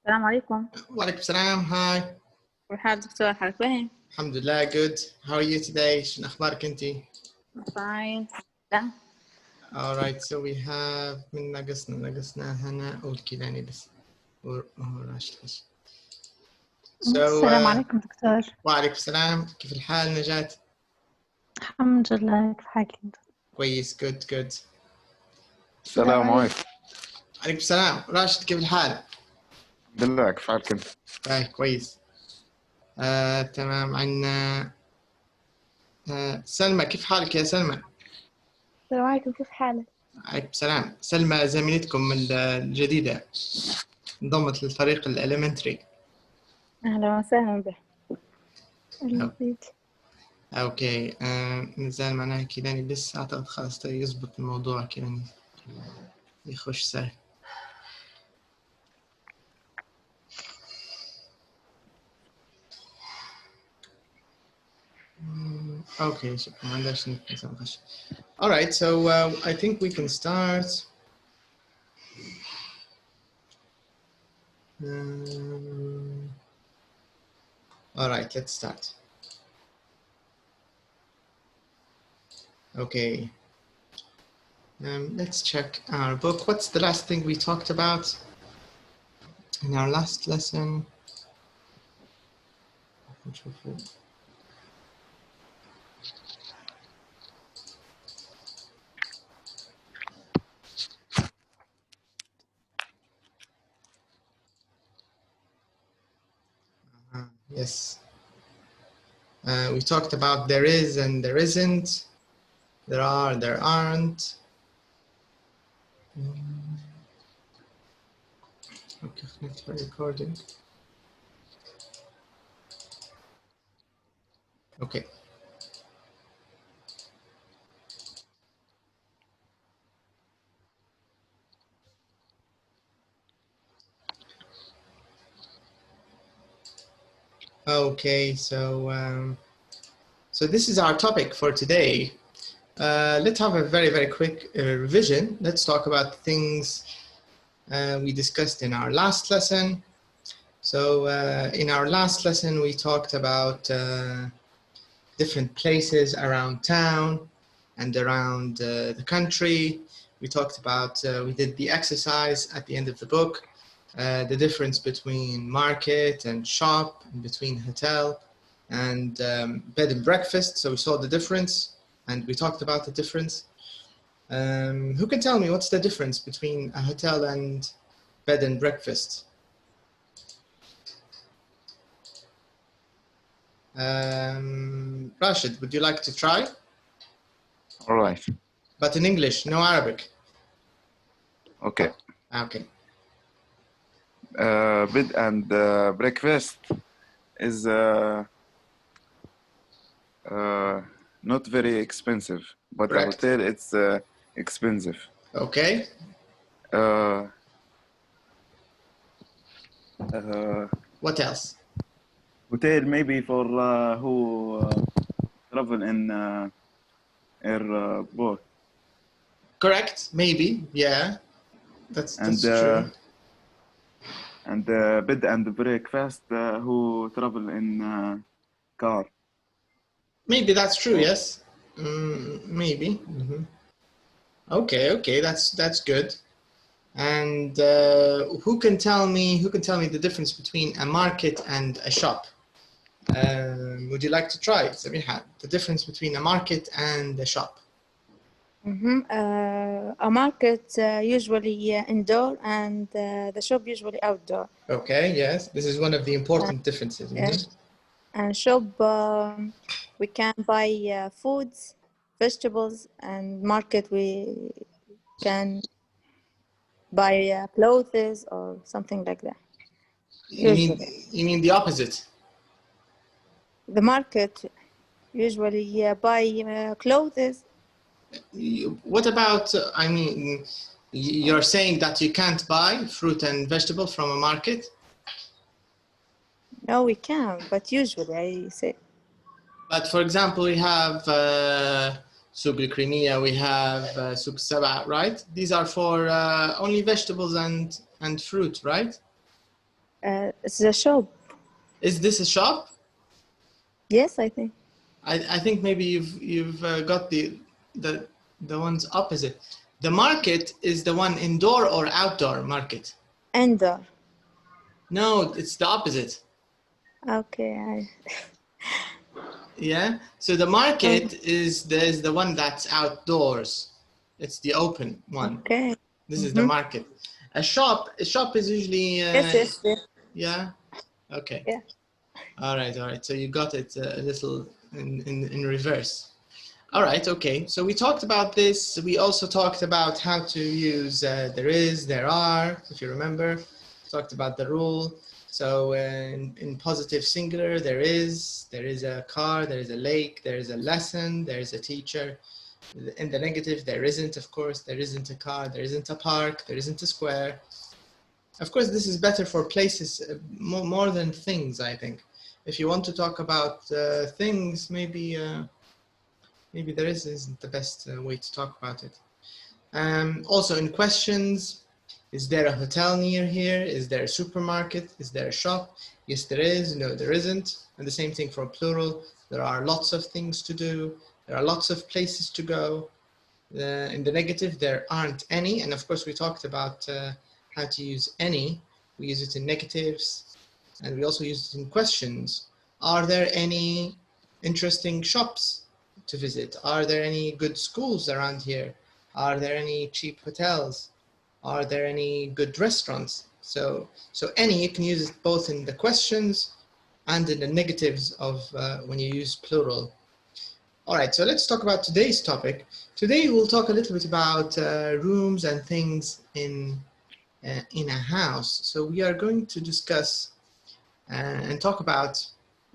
السلام عليكم. وعليكم السلام. Hi. كيف حال دكتور؟ حالك باهي؟ الحمد لله. Good. How are you today? شنو أخبارك أنتي؟ Fine. لا. Alright. So we have من ناقصنا هنا والكيلاني بس. راشد. السلام عليكم دكتور. وعليكم السلام. كيف الحال نجاة؟ الحمد لله. كيف حالك انت؟ كويس. Good. السلام عليكم. عليكم السلام. راشد كيف الحال؟ الحمد لله. كيف حالك انت؟ كويس. تمام. عندنا سلمى. كيف حالك يا سلمى؟ السلام عليكم. كيف حالك؟ عليكم السلام. سلمى زميلتكم الجديدة انضمت للفريق الإليمنتري. أهلا وسهلا بك. اوكي. نزال معناها كيلاني بس اعتقد خلاص يزبط الموضوع كيلاني يخش سهل. اوكي شكرا. ما عندناش نخش. Alright, so I think we can start. Alright, let's start. Okay. Let's check our book. What's the last thing we talked about in our last lesson? Yes. We talked about there is and there isn't. There are, there aren't. Okay, connect for recording. Okay. Okay, so this is our topic for today. Let's have a very quick revision. Let's talk about things we discussed in our last lesson. So in our last lesson, we talked about different places around town and around the country. We talked about, we did the exercise at the end of the book, the difference between market and shop, and between hotel and bed and breakfast. So we saw the difference. And we talked about the difference. Who can tell me what's the difference between a hotel and bed and breakfast? Rashid, would you like to try? All right. But in English, no Arabic. Okay. Okay. Bed and breakfast is not very expensive, but Correct. a hotel it's expensive. Okay. What else? Hotel maybe for who travel in airport. Correct. Maybe. Yeah. That's true. And bed and breakfast who travel in car. Maybe that's true. Yes. Maybe. Okay. That's good. And who can tell me the difference between a market and a shop? Would you like to try, Samiha? The difference between a market and a shop. A market usually indoor and the shop usually outdoor. Okay. Yes. This is one of the important differences. And shop we can buy foods, vegetables, and market we can buy clothes or something like that. You mean the opposite? The market usually buy clothes. What about, I mean, you're saying that you can't buy fruit and vegetable from a market? No, we can, but usually I say. But for example, we have Souk al-Krimiya, we have Souk Saba, right? These are for only vegetables and fruit, right? It's a shop. Is this a shop? Yes, I think. I think maybe you've got the ones opposite. The market is the one indoor or outdoor market. Indoor. No, it's the opposite. Okay. Yeah. So the market is the one that's outdoors. It's the open one. Okay. This is the market. A shop is usually. Yes. Yeah. Okay. Yeah. All right. So you got it a little in reverse. All right. Okay. So we talked about this. We also talked about how to use there is, there are, if you remember. Talked about the rule. So in positive singular, there is a car, there is a lake, there is a lesson, there is a teacher. In the negative, there isn't, of course, there isn't a car, there isn't a park, there isn't a square. Of course, this is better for places more than things, I think. If you want to talk about things, maybe there isn't the best way to talk about it. Also in questions, is there a hotel near here? Is there a supermarket? Is there a shop? Yes, there is. No, there isn't. And the same thing for plural. There are lots of things to do. There are lots of places to go. In the negative, there aren't any. And of course, we talked about how to use any. We use it in negatives. And we also use it in questions. Are there any interesting shops to visit? Are there any good schools around here? Are there any cheap hotels? Are there any good restaurants? So any, you can use it both in the questions and in the negatives of when you use plural. All right, so let's talk about today's topic. Today we'll talk a little bit about rooms and things in a house. So we are going to discuss and talk about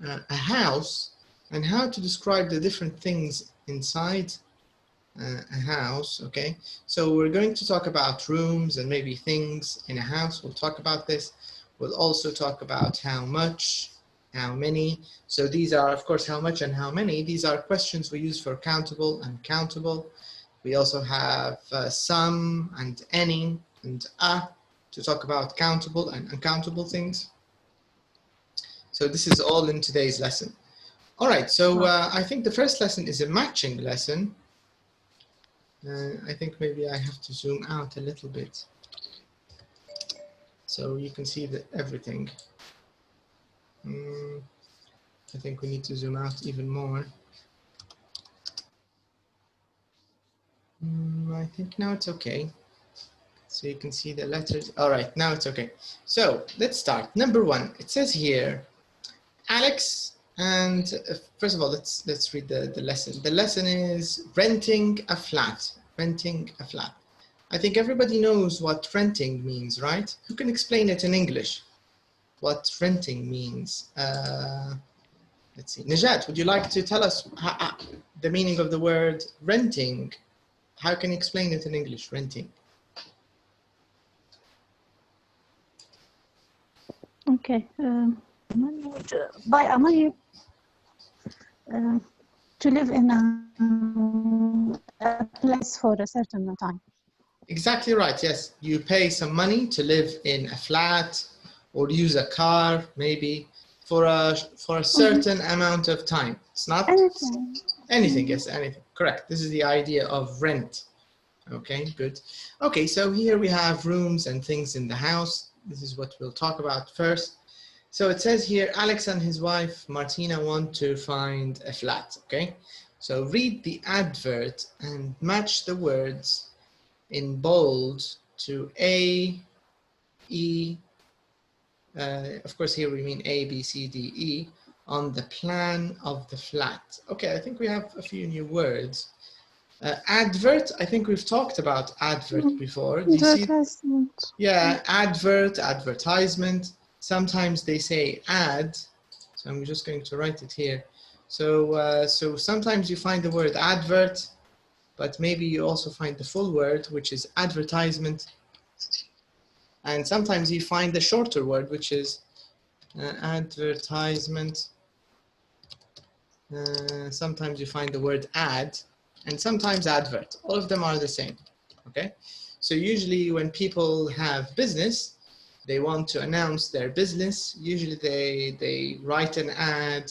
a house and how to describe the different things inside a house, okay? So we're going to talk about rooms and maybe things in a house. We'll talk about this. We'll also talk about how much, how many. So these are, of course, how much and how many. These are questions we use for countable and countable. We also have some and any and to talk about countable and uncountable things. So this is all in today's lesson. All right, so I think the first lesson is a matching lesson. I think maybe I have to zoom out a little bit so you can see everything. I think we need to zoom out even more. I think now it's okay. So you can see the letters. All right, now it's okay. So let's start. Number one, it says here, Alex, and first of all, let's read the lesson. The lesson is renting a flat. Renting a flat. I think everybody knows what renting means, right? Who can explain it in English? What renting means? Let's see. Najat, would you like to tell us the meaning of the word renting? How can you explain it in English, renting? Okay. Buy money to live in a place for a certain time. Exactly right, yes. You pay some money to live in a flat or use a car, maybe, for a certain amount of time. It's not anything, yes, anything. Correct. This is the idea of rent. Okay, good. Okay, so here we have rooms and things in the house. This is what we'll talk about first. So it says here, Alex and his wife, Martina, want to find a flat, okay? So read the advert and match the words in bold to A, E, of course here we mean A, B, C, D, E, on the plan of the flat. Okay, I think we have a few new words. Advert, I think we've talked about advert before. Do you see? Yeah, advert, advertisement. Sometimes they say ad, so I'm just going to write it here. So, so sometimes you find the word advert, but maybe you also find the full word, which is advertisement. And sometimes you find the shorter word, which is advertisement. Sometimes you find the word ad, and sometimes advert. All of them are the same, okay? So usually when people have business, they want to announce their business. Usually they write an ad,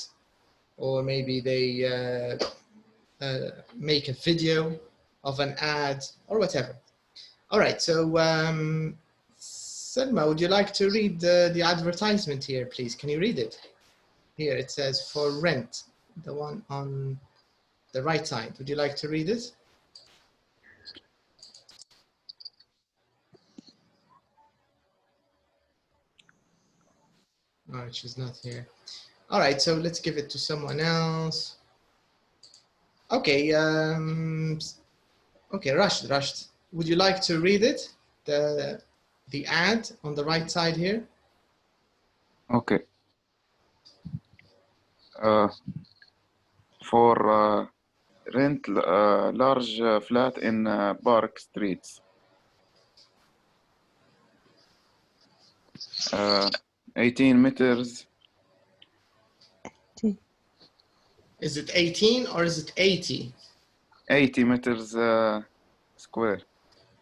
or maybe they make a video of an ad or whatever. All right, so Selma, would you like to read the advertisement here, please? Can you read it? Here it says for rent, the one on the right side. Would you like to read it? All right, she's not here. All right, so let's give it to someone else. Okay, okay, Rashid, would you like to read it? The ad on the right side here. Okay. For rent large flat in Park Streets. 18 meters. Is it 18 or is it 80? 80 meters square.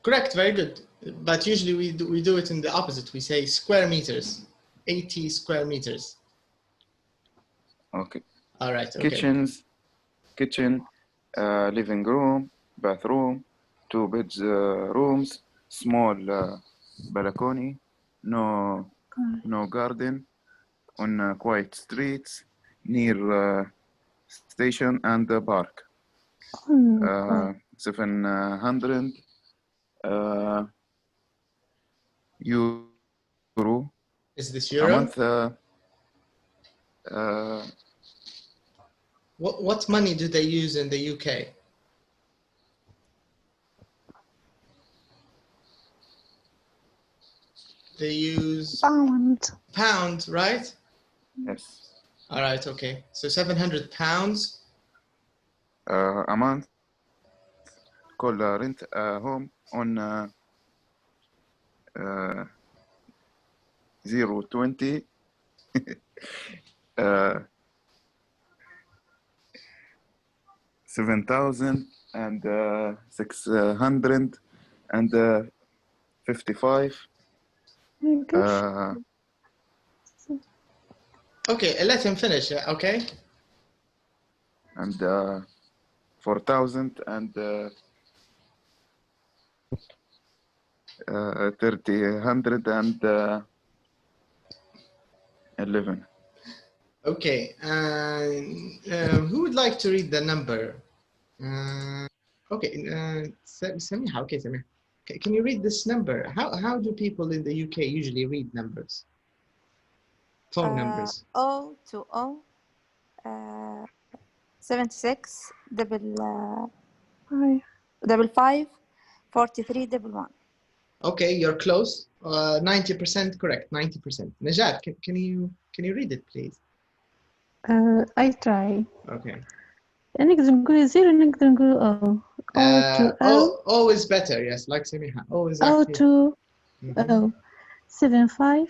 Correct, very good. But usually we do it in the opposite. We say square meters, 80 square meters. Okay. All right. Okay. Kitchen, living room, bathroom, 2 bedrooms, small balcony, no garden, on quiet streets, near station and the park. 700 euro. Is this euro? A month. What money do they use in the UK? They use pound, right? Yes. All right, okay. So 700 pounds. A month. Call rent home on 020 7,655. Okay, let him finish. Okay. And 4,000 and 3,111. Okay, who would like to read the number? Okay, Samiha. Okay, Samiha. Can you read this number? How do people in the UK usually read numbers? Phone numbers. 020 76 55 43 11. Okay, you're close. 90% correct. 90%. Najat, can you read it, please? I try. Okay. نقدر نقول 0 نقدر نقول O is better. Yes, like Samiha. O is O actually. to O 75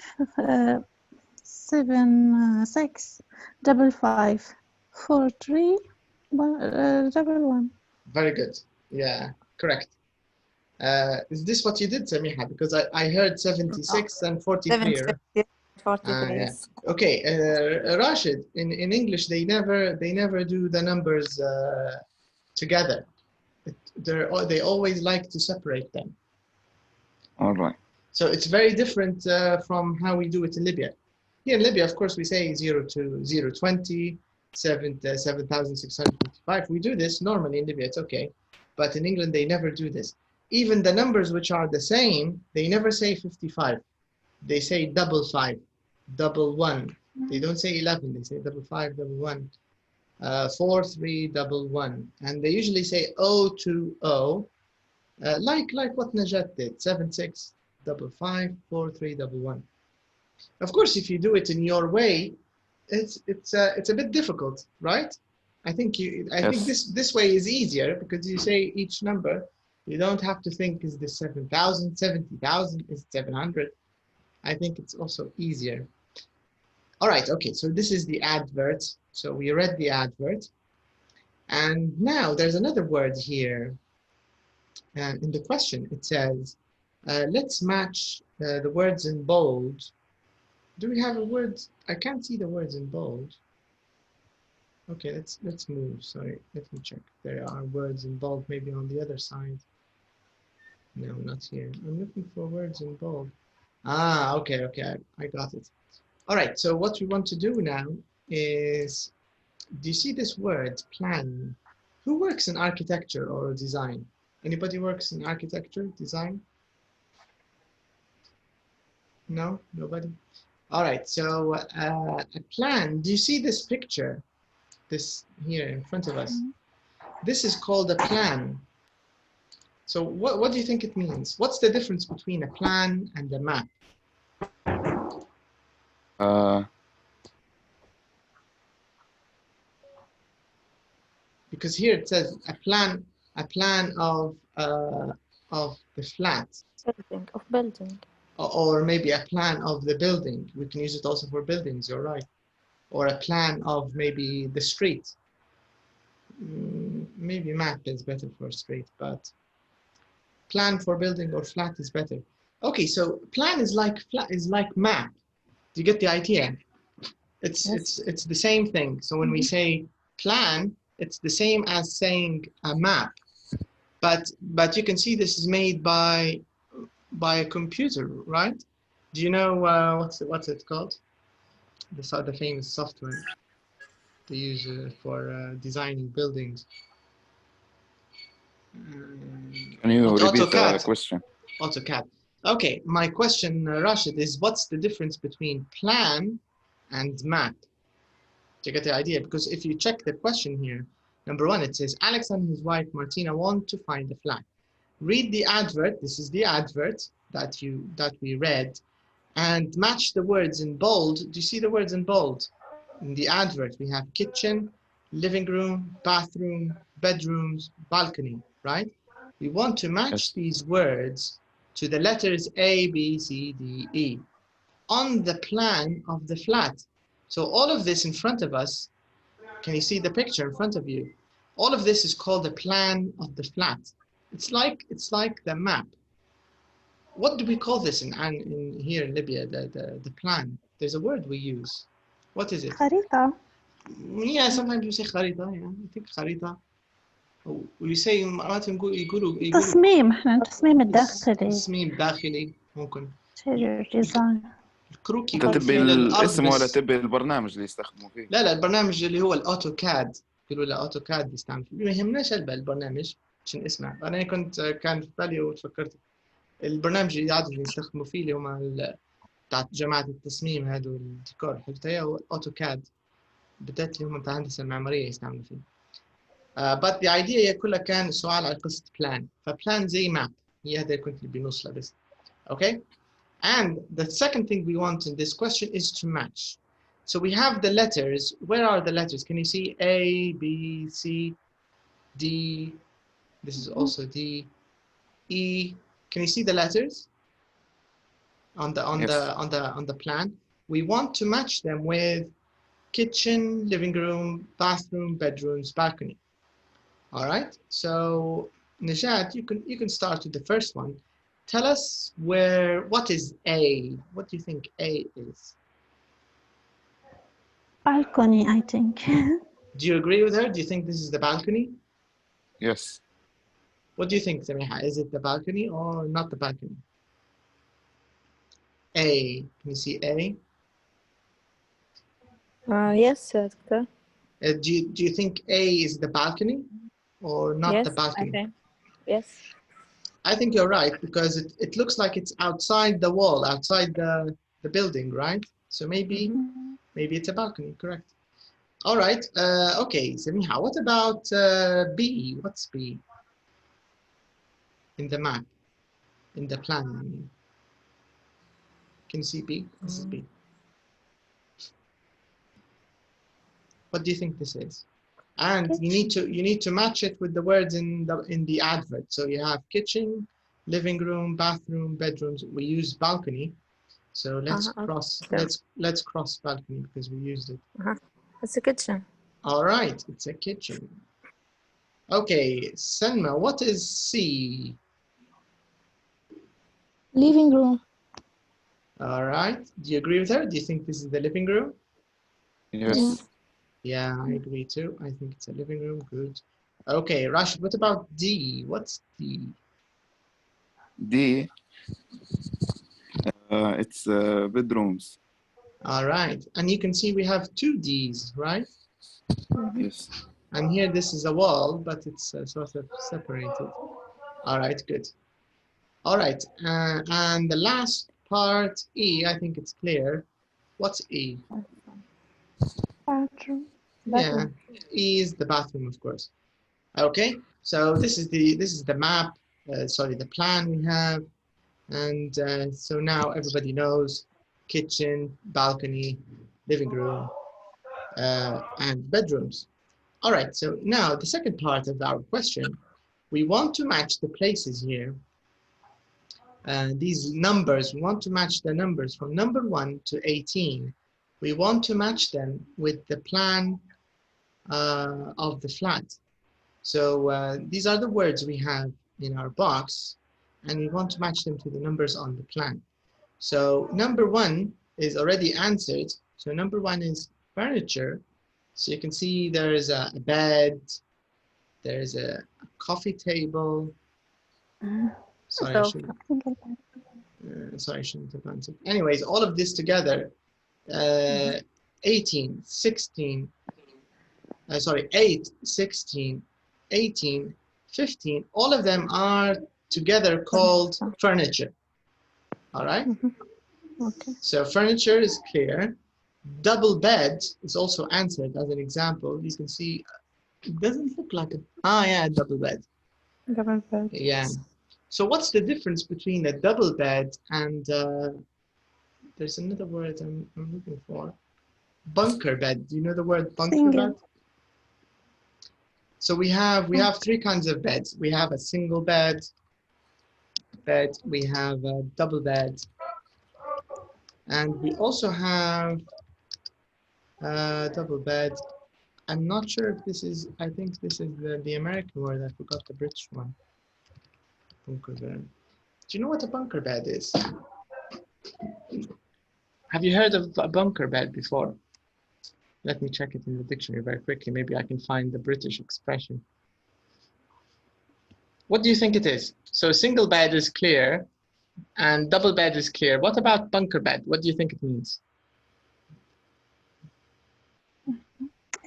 76 55 43 11. Very good. Yeah, correct. Is this what you did, Samiha? Because I heard 76 and 43. 76 43. Yeah. Okay, Rashid. In English, they never do the numbers together. They always like to separate them. All right. So it's very different from how we do it in Libya. Here in Libya, of course, we say 0 to 020, 7,655. We do this normally in Libya, it's okay. But in England, they never do this. Even the numbers which are the same, they never say 55. They say 55, 11. They don't say 11, they say 55, 11. 4311, and they usually say 020, like what Najat did, 7655 4311. Of course, if you do it in your way, it's a bit difficult, right? I think this way is easier because you say each number. You don't have to think, is this 7,000, 70,000, is it 700? I think it's also easier. All right, okay, so this is the advert. So we read the advert. And now there's another word here in the question. It says, Let's match the words in bold. Do we have a word? I can't see the words in bold. Okay, let's move. Sorry, let me check. There are words in bold, maybe on the other side. No, not here. I'm looking for words in bold. Ah, okay, I got it. All right, so what we want to do now is, do you see this word, plan? Who works in architecture or design? Anybody works in architecture, design? No, nobody? All right, so a plan, do you see this picture? This here in front of us? This is called a plan. So what do you think it means? What's the difference between a plan and a map? Because here it says a plan of the flat. Building. Or maybe a plan of the building. We can use it also for buildings, you're right. Or a plan of maybe the street. Maybe map is better for street, but plan for building or flat is better. Okay, so plan is like map. Do you get the idea? It's the same thing. So when we say plan, it's the same as saying a map. But you can see this is made by a computer, right? Do you know what's it called? The famous software they use for designing buildings. Can you repeat the AutoCAD. question? AutoCAD. Okay, my question, Rashid, is what's the difference between plan and map? Do you get the idea? Because if you check the question here, number one, it says Alex and his wife Martina want to find a flat. Read the advert. This is the advert that we read, and match the words in bold. Do you see the words in bold? In the advert, we have kitchen, living room, bathroom, bedrooms, balcony, right? We want to match these words to the letters A, B, C, D, E on the plan of the flat. So all of this in front of us, can you see the picture in front of you? All of this is called the plan of the flat. It's like the map. What do we call this in here in Libya, the plan? There's a word we use. What is it? خريطة. Yeah, sometimes we say خريطة. Yeah, I think خريطة. We say مرات يقولوا تصميم، احنا التصميم الداخلي. تصميم داخلي ممكن. ديزاين. الكروكي. تبي الاسم ولا تبي البرنامج اللي يستخدموا فيه؟ لا البرنامج اللي هو الاوتوكاد، يقولوا له اوتوكاد يستعمل. ما يهمناش البرنامج عشان اسمه. انا كان في بالي وتفكرت البرنامج اللي عادة يستخدموا فيه اللي هم بتاعت جماعة التصميم هذا والديكور حتى هو الاوتوكاد، بالذات اللي هم بتاع الهندسة المعمارية يستعملوا فيه. but the idea هي كلها كان سؤال على قصة plan. فبلان زي map، هي هذا كنت بنوصله بس. Okay. And the second thing we want in this question is to match. So we have the letters. Where are the letters? Can you see A, B, C, D? This is also D, E. Can you see the letters on the plan? We want to match them with kitchen, living room, bathroom, bedrooms, balcony. All right. So Najat, you can start with the first one. Tell us what is A? What do you think A is? Balcony, I think. Do you agree with her? Do you think this is the balcony? Yes. What do you think, Samiha? Is it the balcony or not the balcony? A. Can you see A? Yes, doctor. Do you think A is the balcony or not the balcony? Okay. Yes. I think you're right, because it looks like it's outside the wall, outside the building, right? So maybe it's a balcony, correct. All right, okay, Samiha, what about B? What's B? In the map, in the plan, I mean. Can you see B? This is B. What do you think this is? And you need to match it with the words in the advert. So you have kitchen, living room, bathroom, bedrooms. We use balcony, so let's let's cross balcony because we used it. It's a kitchen. All right, it's a kitchen. Okay, Selma, what is C? Living room. All right. Do you agree with her? Do you think this is the living room? Yes. Yeah, I agree too. I think it's a living room. Good. Okay, Rashid, what about D? What's D? D. It's bedrooms. All right. And you can see we have two Ds, right? Yes. And here this is a wall, but it's sort of separated. All right, good. All right. And the last part, E, I think it's clear. What's E? Bathroom. Yeah, E is the bathroom, of course. Okay, so this is the map, sorry, the plan we have. And so now everybody knows kitchen, balcony, living room, and bedrooms. All right, so now the second part of our question, we want to match the places here. These numbers, we want to match the numbers from number 1 to 18. We want to match them with the plan of the flat. So these are the words we have in our box, and we want to match them to the numbers on the plan. So number 1 is already answered. So number 1 is furniture. So you can see there's a bed, there's a coffee table. Sorry, I shouldn't have answered. Anyways, all of this together, 18, 16, sorry, 8, 16, 18, 15, all of them are together called furniture. All right? Okay. So furniture is clear. Double bed is also answered as an example. You can see it doesn't look like a double bed. Double bed. Yeah. So what's the difference between a double bed and there's another word I'm looking for. Bunker bed. Do you know the word bunker Single. bed? So we have 3 kinds of beds. We have a single bed, we have a double bed, and we also have a double bed. I'm not sure if this is, I think this is the American word. I forgot the British one. Bunker bed. Do you know what a bunker bed is? Have you heard of a bunker bed before? Let me check it in the dictionary very quickly. Maybe I can find the British expression. What do you think it is? So single bed is clear and double bed is clear. What about bunker bed? What do you think it means?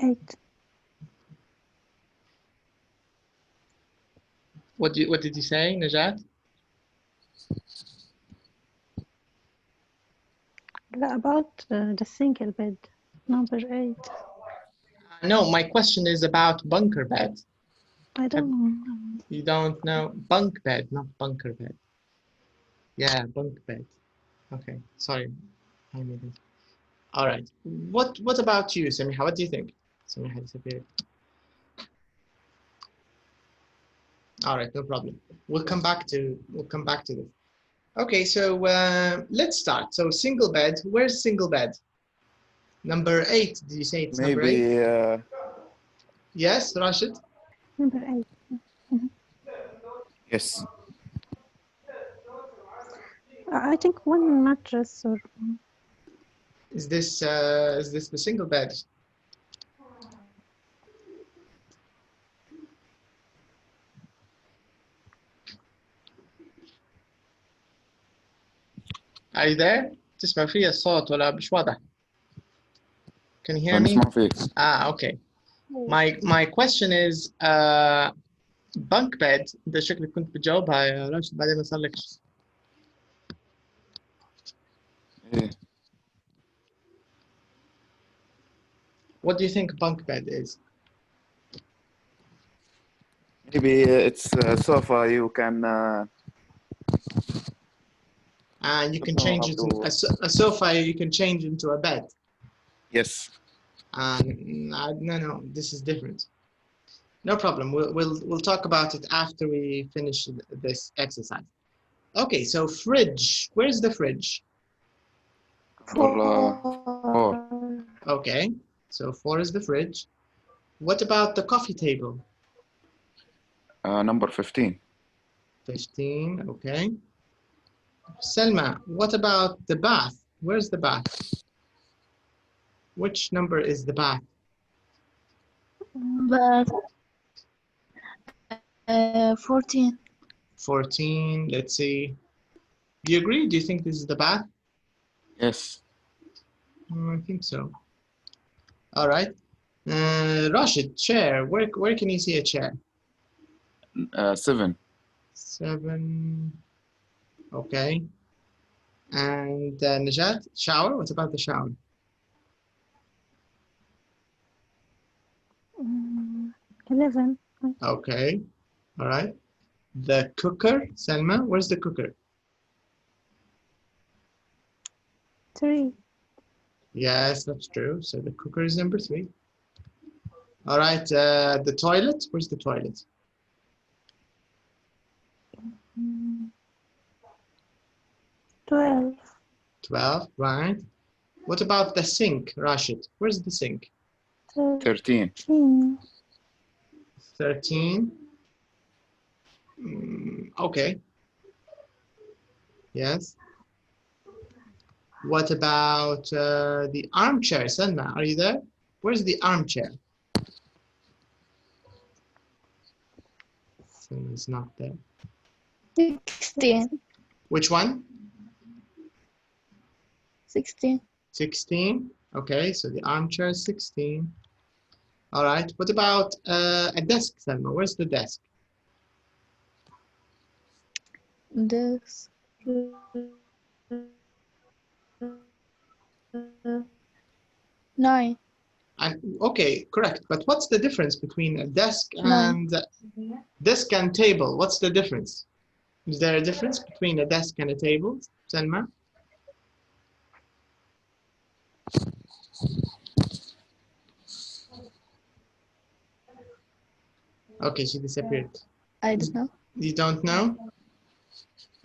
8. What did you say, Najat? About the single bed, number 8. No, my question is about bunker bed. I don't know. You don't know? Bunk bed, not bunker bed. Yeah, bunk bed. Okay, sorry. I made it. All right. What about you, Samiha? What do you think? Samiha disappeared. All right, no problem. We'll come back to this. Okay, so let's start. So single bed. Where's single bed? Number 8. Did you say it's number 8? Maybe. Yes, Rashid. Number 8. Yes. I think one mattress or. Is this the single bed? Are you there؟ تسمع فيا الصوت ولا مش واضح؟ Can you hear me? نسمع فيك. Okay. My question is bunk bed. انت شكلك كنت بتجاوبها يا راشد بعدين ما صار لك. إيه. What do you think bunk bed is? Maybe it's a sofa you can. And you can No, change how it to- a sofa. You can change into a bed. Yes. No, this is different. No problem. We'll talk about it after we finish this exercise. Okay, so fridge. Where's the fridge? Or, Okay, so 4 is the fridge. What about the coffee table? number 15. 15. Okay. Selma, what about the bath? Where's the bath? Which number is the bath? But 14. 14. Let's see. Do you agree? Do you think this is the bath? Yes. I think so. All right. Rashid, chair. Where can you see a chair? 7. 7. Okay. And Najat, shower. What about the shower? 11. Okay. All right. The cooker, Selma. Where's the cooker? 3. Yes, that's true. So the cooker is number 3. All right. The toilet. Where's the toilet? 12. 12. Right. What about the sink, Rashid? Where's the sink? 13. 13. 13. Okay. Yes. What about the armchair, Selma? Are you there? Where's the armchair? Selma's not there. 16. Which one? 16. 16. Okay, so the armchair is 16. All right. What about a desk, Selma? Where's the desk? This. 9. Okay, correct. But what's the difference between a desk 9. and table? What's the difference? Is there a difference between a desk and a table, Selma? Okay, she disappeared. I don't know. You don't know?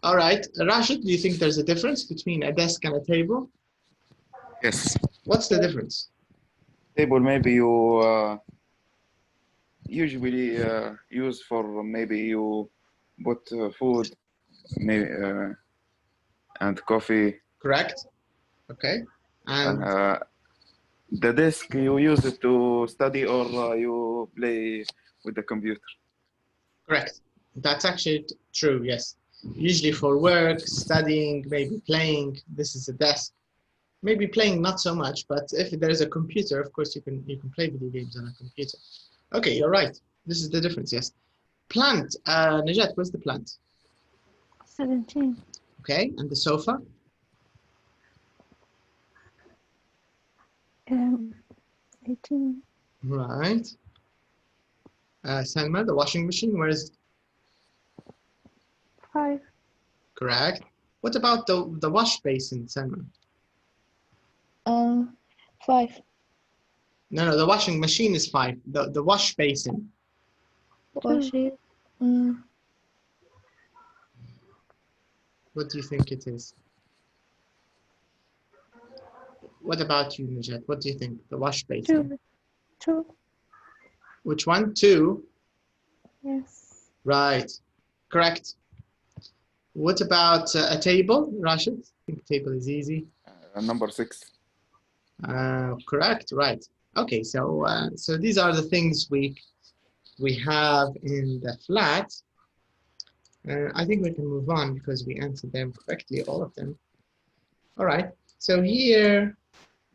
All right. Rashid, do you think there's a difference between a desk and a table? Yes. What's the difference? Table maybe you usually use for maybe you put food, maybe and coffee. Correct. Okay. And The desk you use it to study or you play with the computer. correct. That's actually true, yes. Usually for work, studying, maybe playing, this is a desk. Maybe playing not so much, but if there's a computer, of course you can play video games on a computer. Okay, you're right. This is the difference, yes. Plant, Najat, where's the plant? 17. Okay, and the sofa? 18. Right. Salma, the washing machine, where is it? 5. Correct. What about the wash basin, Salma? 5. No, the washing machine is 5. The wash basin. Wash it. What do you think it is? What about you, Najat? What do you think? The wash basin? 2. Which one? 2? Yes. Right. Correct. What about a table, Rashid? I think table is easy. Number 6. Correct. Right. Okay. So so these are the things we have in the flat. I think we can move on because we answered them correctly, all of them. All right. So here,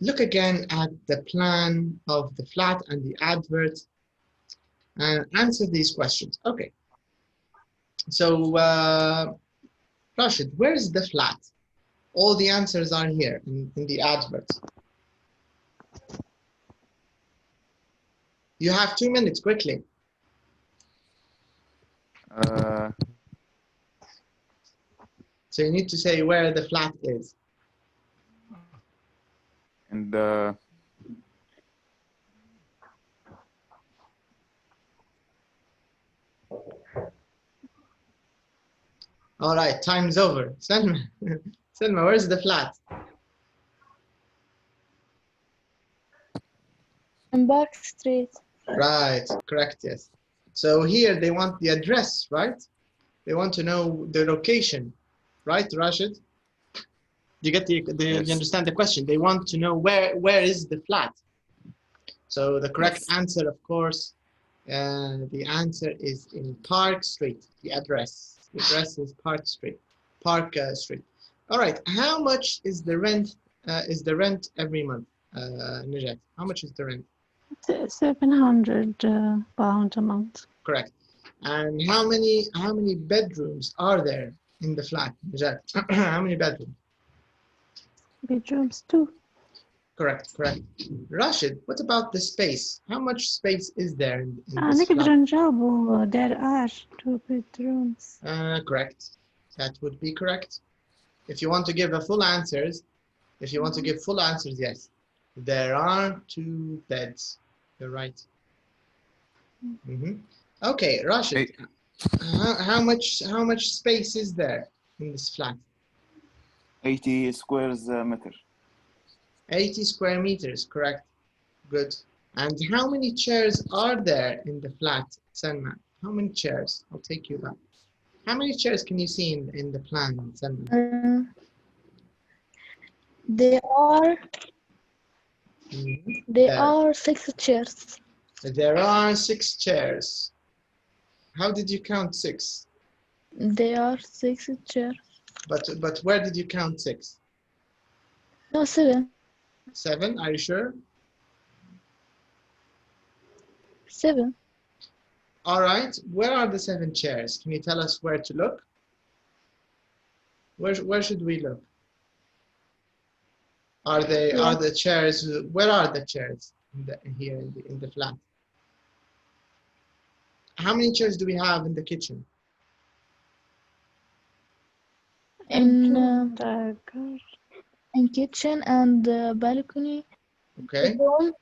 look again at the plan of the flat and the advert and answer these questions. Okay. So Rashid, where's the flat? All the answers are here in the advert. You have 2 minutes, quickly. So you need to say where the flat is. And All right, time's over. Selma, Selma, where's the flat? In Back Street. Right, correct, yes. So here they want the address, right? They want to know the location, right, Rashid? Do you get Yes. you understand the question? They want to know where is the flat. So the correct answer, of course, the answer is in Park Street. The address is Park Street. Street. All right. How much is the rent? Every month, Najat? How much is the rent? £700 a month. Correct. And how many bedrooms are there in the flat, Najat? How many bedrooms? Bedrooms too. Correct. Rashid, what about the space? How much space is there in this نقدر flat? نجاوبه there are 2 bedrooms. Correct. That would be correct. If you want to give full answers, yes. There are 2 beds. You're right. Okay, Rashid. How much space is there in this flat? 80 square meter. 80 square meters, correct. Good. And how many chairs are there in the flat, Salma? How many chairs? I'll take you that. How many chairs can you see in the plan, Salma? There are 6 chairs. There are 6 chairs. How did you count 6? There are 6 chairs. But where did you count 6? No, 7. 7, are you sure? 7. All right, where are the 7 chairs? Can you tell us where to look? Where should we look? Are the chairs, where are the chairs here in the flat? How many chairs do we have in the kitchen? In kitchen and balcony. Okay. Bedroom.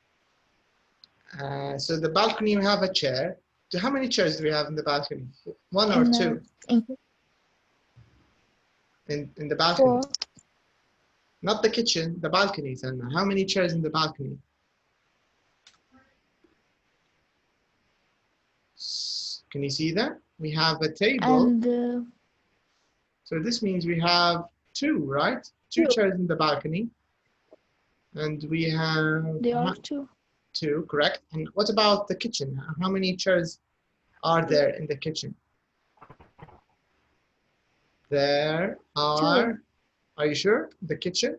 So the balcony, we have a chair. So how many chairs do we have in the balcony? 1 or 2? In the balcony? 4. Not the kitchen, the balcony, Salma. How many chairs in the balcony? Can you see that? We have a table. And so this means we have 2, right? 2 chairs in the balcony. And we have... there are 2. 2, correct. And what about the kitchen? How many chairs are there in the kitchen? There are... 2. Are you sure? The kitchen?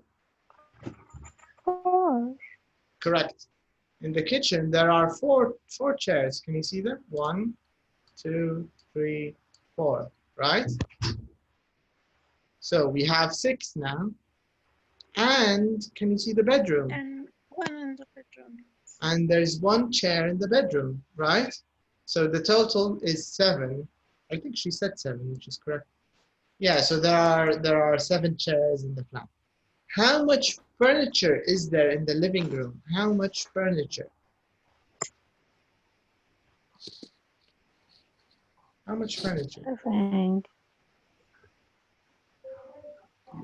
4. Correct. In the kitchen, there are 4 chairs. Can you see them? 1, 2, 3, 4, right? So we have 6 now. And can you see the bedroom? And 1 in the bedroom. And there's 1 chair in the bedroom, right? So the total is 7. I think she said 7, which is correct. Yeah, so there are 7 chairs in the flat. How much furniture is there in the living room? How much furniture? How much furniture? I think.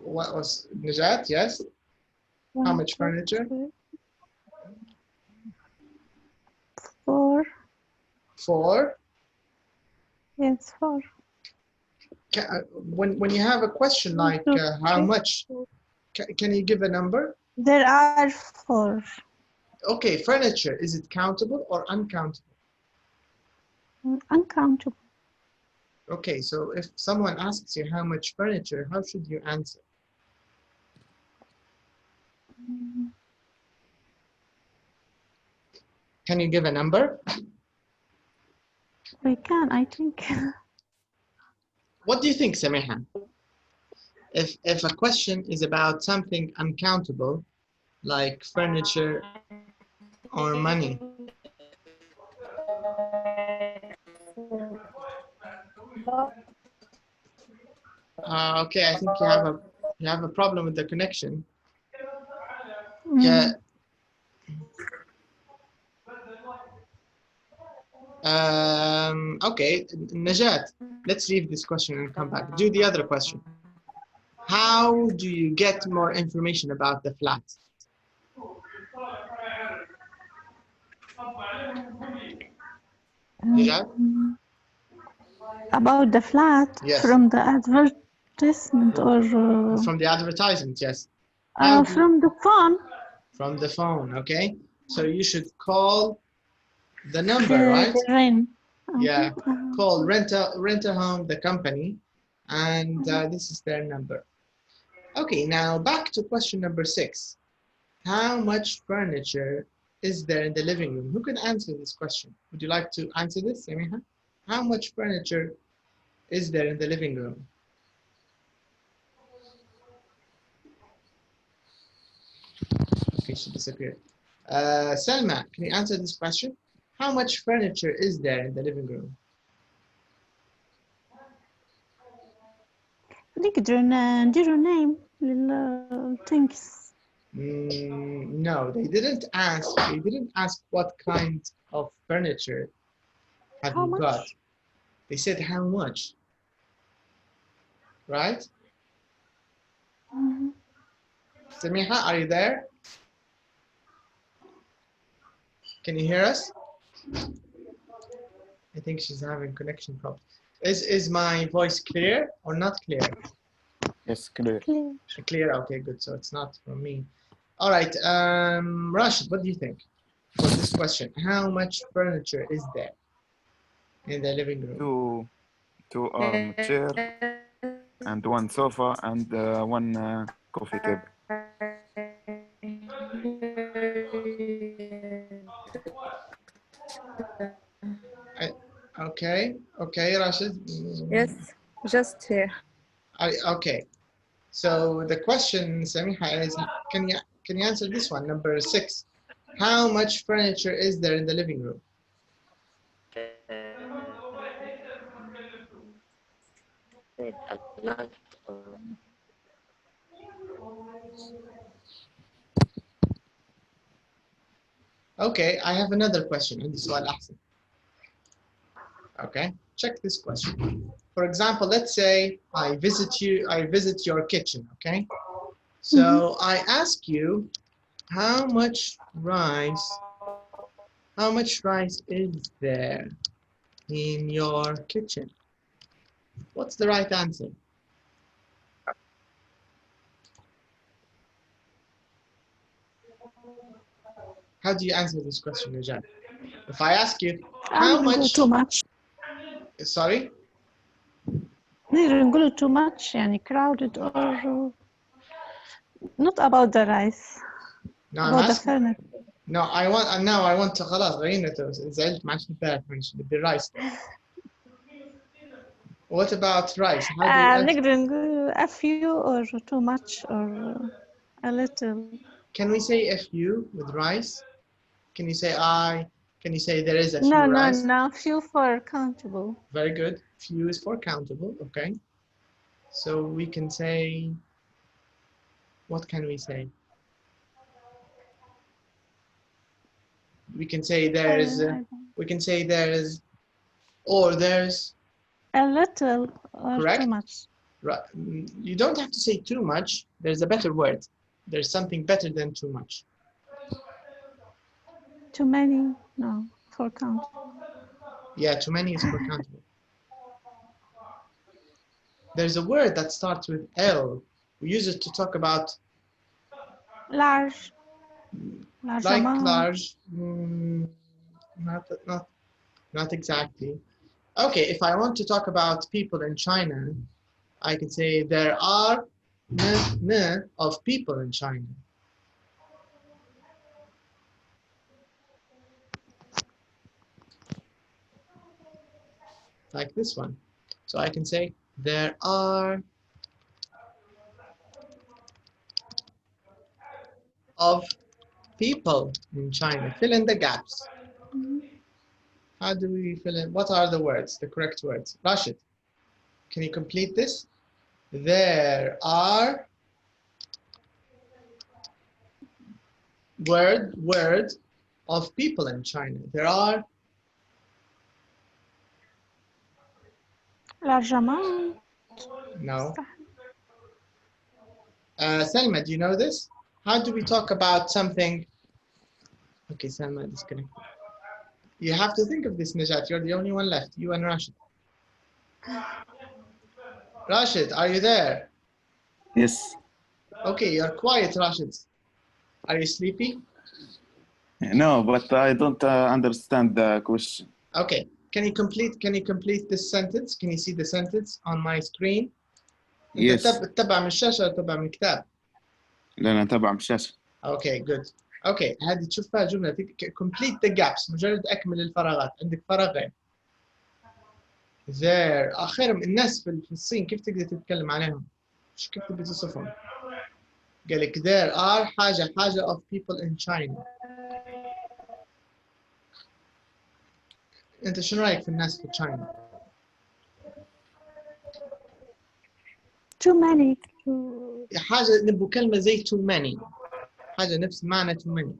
What was Najat? Yes. How much furniture? 4. 4. Yes, 4. When you have a question like how much, can you give a number? There are 4. Okay, furniture, is it countable or uncountable? Uncountable. Okay, so if someone asks you how much furniture, how should you answer? Can you give a number? We can, I think. What do you think, Samiha? If a question is about something uncountable, like furniture or money. Okay, I think you have a problem with the connection. Yeah. Okay, Najat, let's leave this question and come back. Do the other question. How do you get more information about the flat? Najat? About the flat, Yes. from the advertisement or From the advertisement, yes. How do you- from the phone. From the phone, okay? So you should call the number, right? The ring. Yeah, call Rent a Home, the company, and this is their number. Okay, now back to question number 6. How much furniture is there in the living room? Who can answer this question? Would you like to answer this, Samiha? How much furniture is there in the living room? Okay, she disappeared. Selma, can you answer this question? How much furniture is there in the living room? نقدر نديروا name للthings. No, they didn't ask. They didn't ask what kind of furniture have How you much? got. They said how much, right? Samiha, are you there? Can you hear us? I think she's having connection problems. Is my voice clear or not clear? Yes, clear. Clear. Clear. Okay, good. So it's not from me. All right, Rashid, what do you think for this question? How much furniture is there in the living room? Two armchair and one sofa and one coffee table. Okay, Rashid. Yes, just here. Okay, so the question, Samiha, is can you answer this one, number 6? How much furniture is there in the living room? Okay, I have another question. عندي سؤال أحسن. Okay, check this question. For example, let's say I visit your kitchen, okay? So I ask you, how much rice is there in your kitchen? What's the right answer? How do you answer this question, Rajan? If I ask you, how much? too much. Sorry? نقدر نقول too much يعني crowded or not about the rice. No, I'm about the asking. furniture. No, I want to خلاص غيرنا زعلت ما عادش نبالك بدي rice. What about rice? How do you answer? نقدر نقول a few or too much or a little. Can we say a few with rice? Can you say I? Can you say there is a few No, rice? no, few for countable. Very good. Few is for countable. Okay. So we can say, what can we say? We can say there is, we can say there is, or there's. A little or Correct. too much. Right. You don't have to say too much. There's a better word. There's something better than too much. Too many, no, for countable. Yeah, too many is for countable. There's a word that starts with L. We use it to talk about Large. Large like amount. large. Not exactly. Okay, if I want to talk about people in China, I can say there are of people in China. Like this one. So I can say there are of people in China. Fill in the gaps. How do we fill in? What are the words, the correct words? Rashid, can you complete this? There are word of people in China. There are Large amount. no. Selma, do you know this? How do we talk about something? Okay, Selma disconnected. You have to think of this, Najat. You're the only one left. You and Rashid. Rashid, are you there? Yes. Okay, you're quiet, Rashid. Are you sleepy? No, but I don't understand the question. Okay. Can you complete this sentence? Can you see the sentence on my screen? Yes. انت تتبع من الشاشة ولا تتبع من الكتاب؟ لا أنا أتابع من الشاشة. Okay, good. Okay, هذه تشوف فيها جملة complete the gaps، مجرد أكمل الفراغات. عندك فراغين. There آخر الناس في الصين كيف تقدر تتكلم عليهم؟ كيف تبي تصفهم؟ قال لك there are حاجة of people in China. أنت شو رأيك في الناس في China؟ Too many. حاجة نبغى كلمة زي too many. حاجة نفس معنى too many.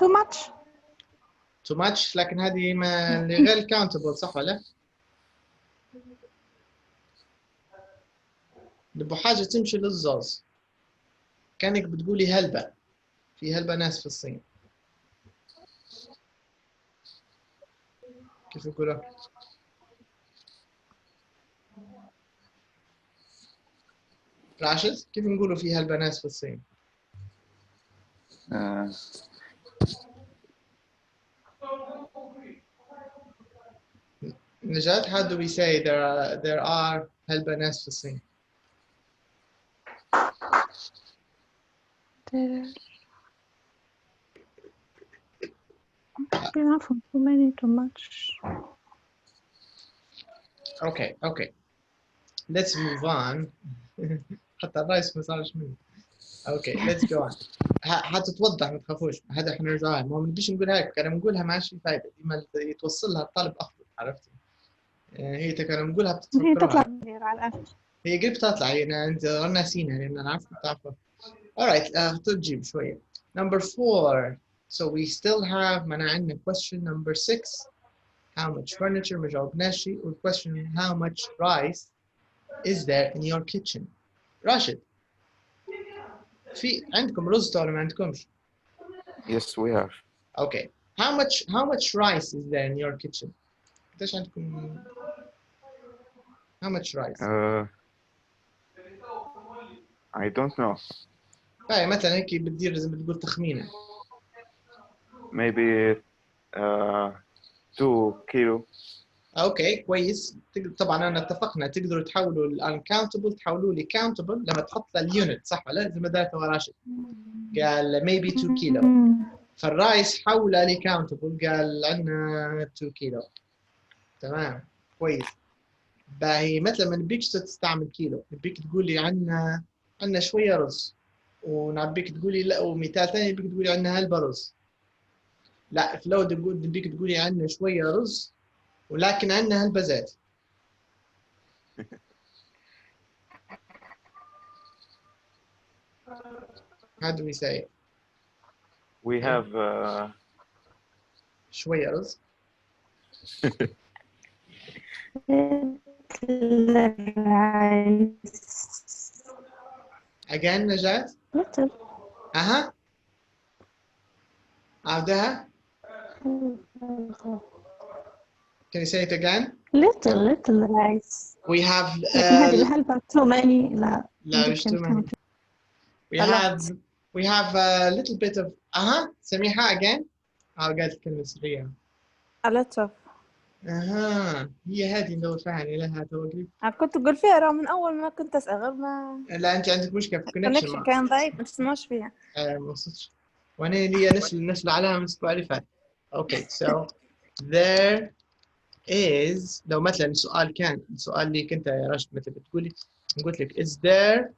Too much. too much لكن هذه ما غير countable صح ولا؟ نبغى حاجة تمشي للزوز. كأنك بتقولي هلبة. في هلبة ناس في الصين. كيف يقولوا؟ راشد كيف نقولوا في هلبة ناس في الصين؟ نجاة, how do we say there are هلبة ناس في الصين؟ Too many, too much. Okay, okay. Let's move on. حتى الرايس ما صارش مني. Okay, let's go on. حتتوضح ما تخافوش. هذا احنا نرجعها. ما بنبيش نقول هيك، انا بنقولها ماشي فايدة. ديما يتوصل لها الطالب افضل، عرفتي؟ هي انا بنقولها بتتفكروها. هي تطلع كثير على الأقل. هي قريب تطلع، هي انت ناسينها لان انا عارف بتعرفها. Alright, تجيب شوية. Number 4. So we still have معنا عندنا question number 6. How much furniture ما جاوبناش شيء. وال question how much rice is there in your kitchen. راشد في عندكم رز ولا ما عندكمش؟ Yes, we have. Okay. How much rice is there in your kitchen? قديش عندكم؟ How much rice? I don't know. مثلا هيك بتدير زي ما بتقول تخمينة. Maybe 2 kilo. اوكي كويس. طبعا انا اتفقنا تقدروا تحولوا الانكاونتبل تحولوا لي كاونتبل لما تحط اليونت صح ولا زي ما دارت راشد قال maybe 2 كيلو فالرايس حوله لي كاونتبل قال عندنا 2 كيلو. تمام كويس. باهي مثلا ما نبيكش تستعمل كيلو، نبيك تقول لي عندنا شويه رز، ونبيك تقولي لا، ومثال ثاني نبيك تقولي عندنا هلبة رز. لا فلو نبيك تقولي عندنا شويه رز ولكن عندنا هلبة زيت. How do we say it? We have شوية رز. Again نجاة. Little. أها. عودها. Can you say it again? Little rice. We have. هذه الهلبة too many. لا. مش too many. We have a little bit of. سميحة again. قالت كلمة سرية. A lot of. هي هذه ندور فيها يعني لها توقيت. كنت أقول فيها رغم من أول ما كنت أسأل غير ما. لا أنت عندك مشكلة في الكونكشن. كان ضعيف ما تسمعش فيها. ما وصلتش. وأنا لي نفس العلامة من الأسبوع اللي فات. Okay, so there is. لو مثلا السؤال كان السؤال اللي كنت يا راشد مثلا بتقولي قلت لك is there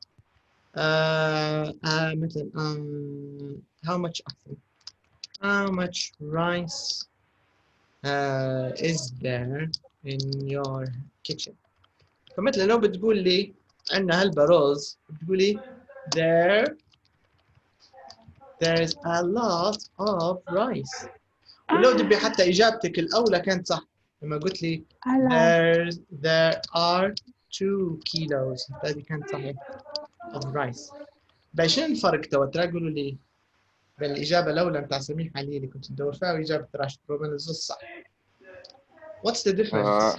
مثلا how much rice is there in your kitchen. فمثلا لو بتقول لي عندنا هلبة رز بتقولي there's a lot of rice. ولو تبي حتى إجابتك الأولى كانت صح لما قلت لي there are 2 kilos. هذه كانت صحيح of rice. شنو الفرق ترى قولوا لي بين الإجابة الأولى متاع سميحة اللي كنت تدور فيها وإجابة راشد ربما الزوز صح. What's the difference؟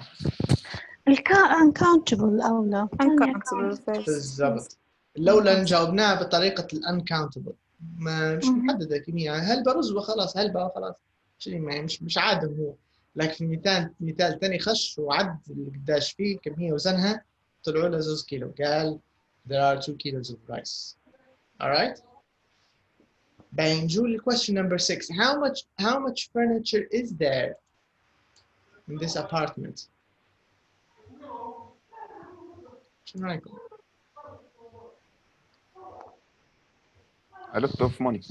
uncountable أولى. uncountable first. بالضبط. الأولى جاوبناها بطريقة uncountable، مش محددة كمية، هلبة رز وخلاص، هلبة وخلاص، شيء مش عادم هو. لكن في مثال ثاني خش وعد اللي قداش فيه كمية وزنها طلعوا له 2 كيلو، قال there are 2 kilos of rice. Alright. بعدين نجول question number 6. How much furniture is there in this apartment? شو رأيكم؟ A lot of money.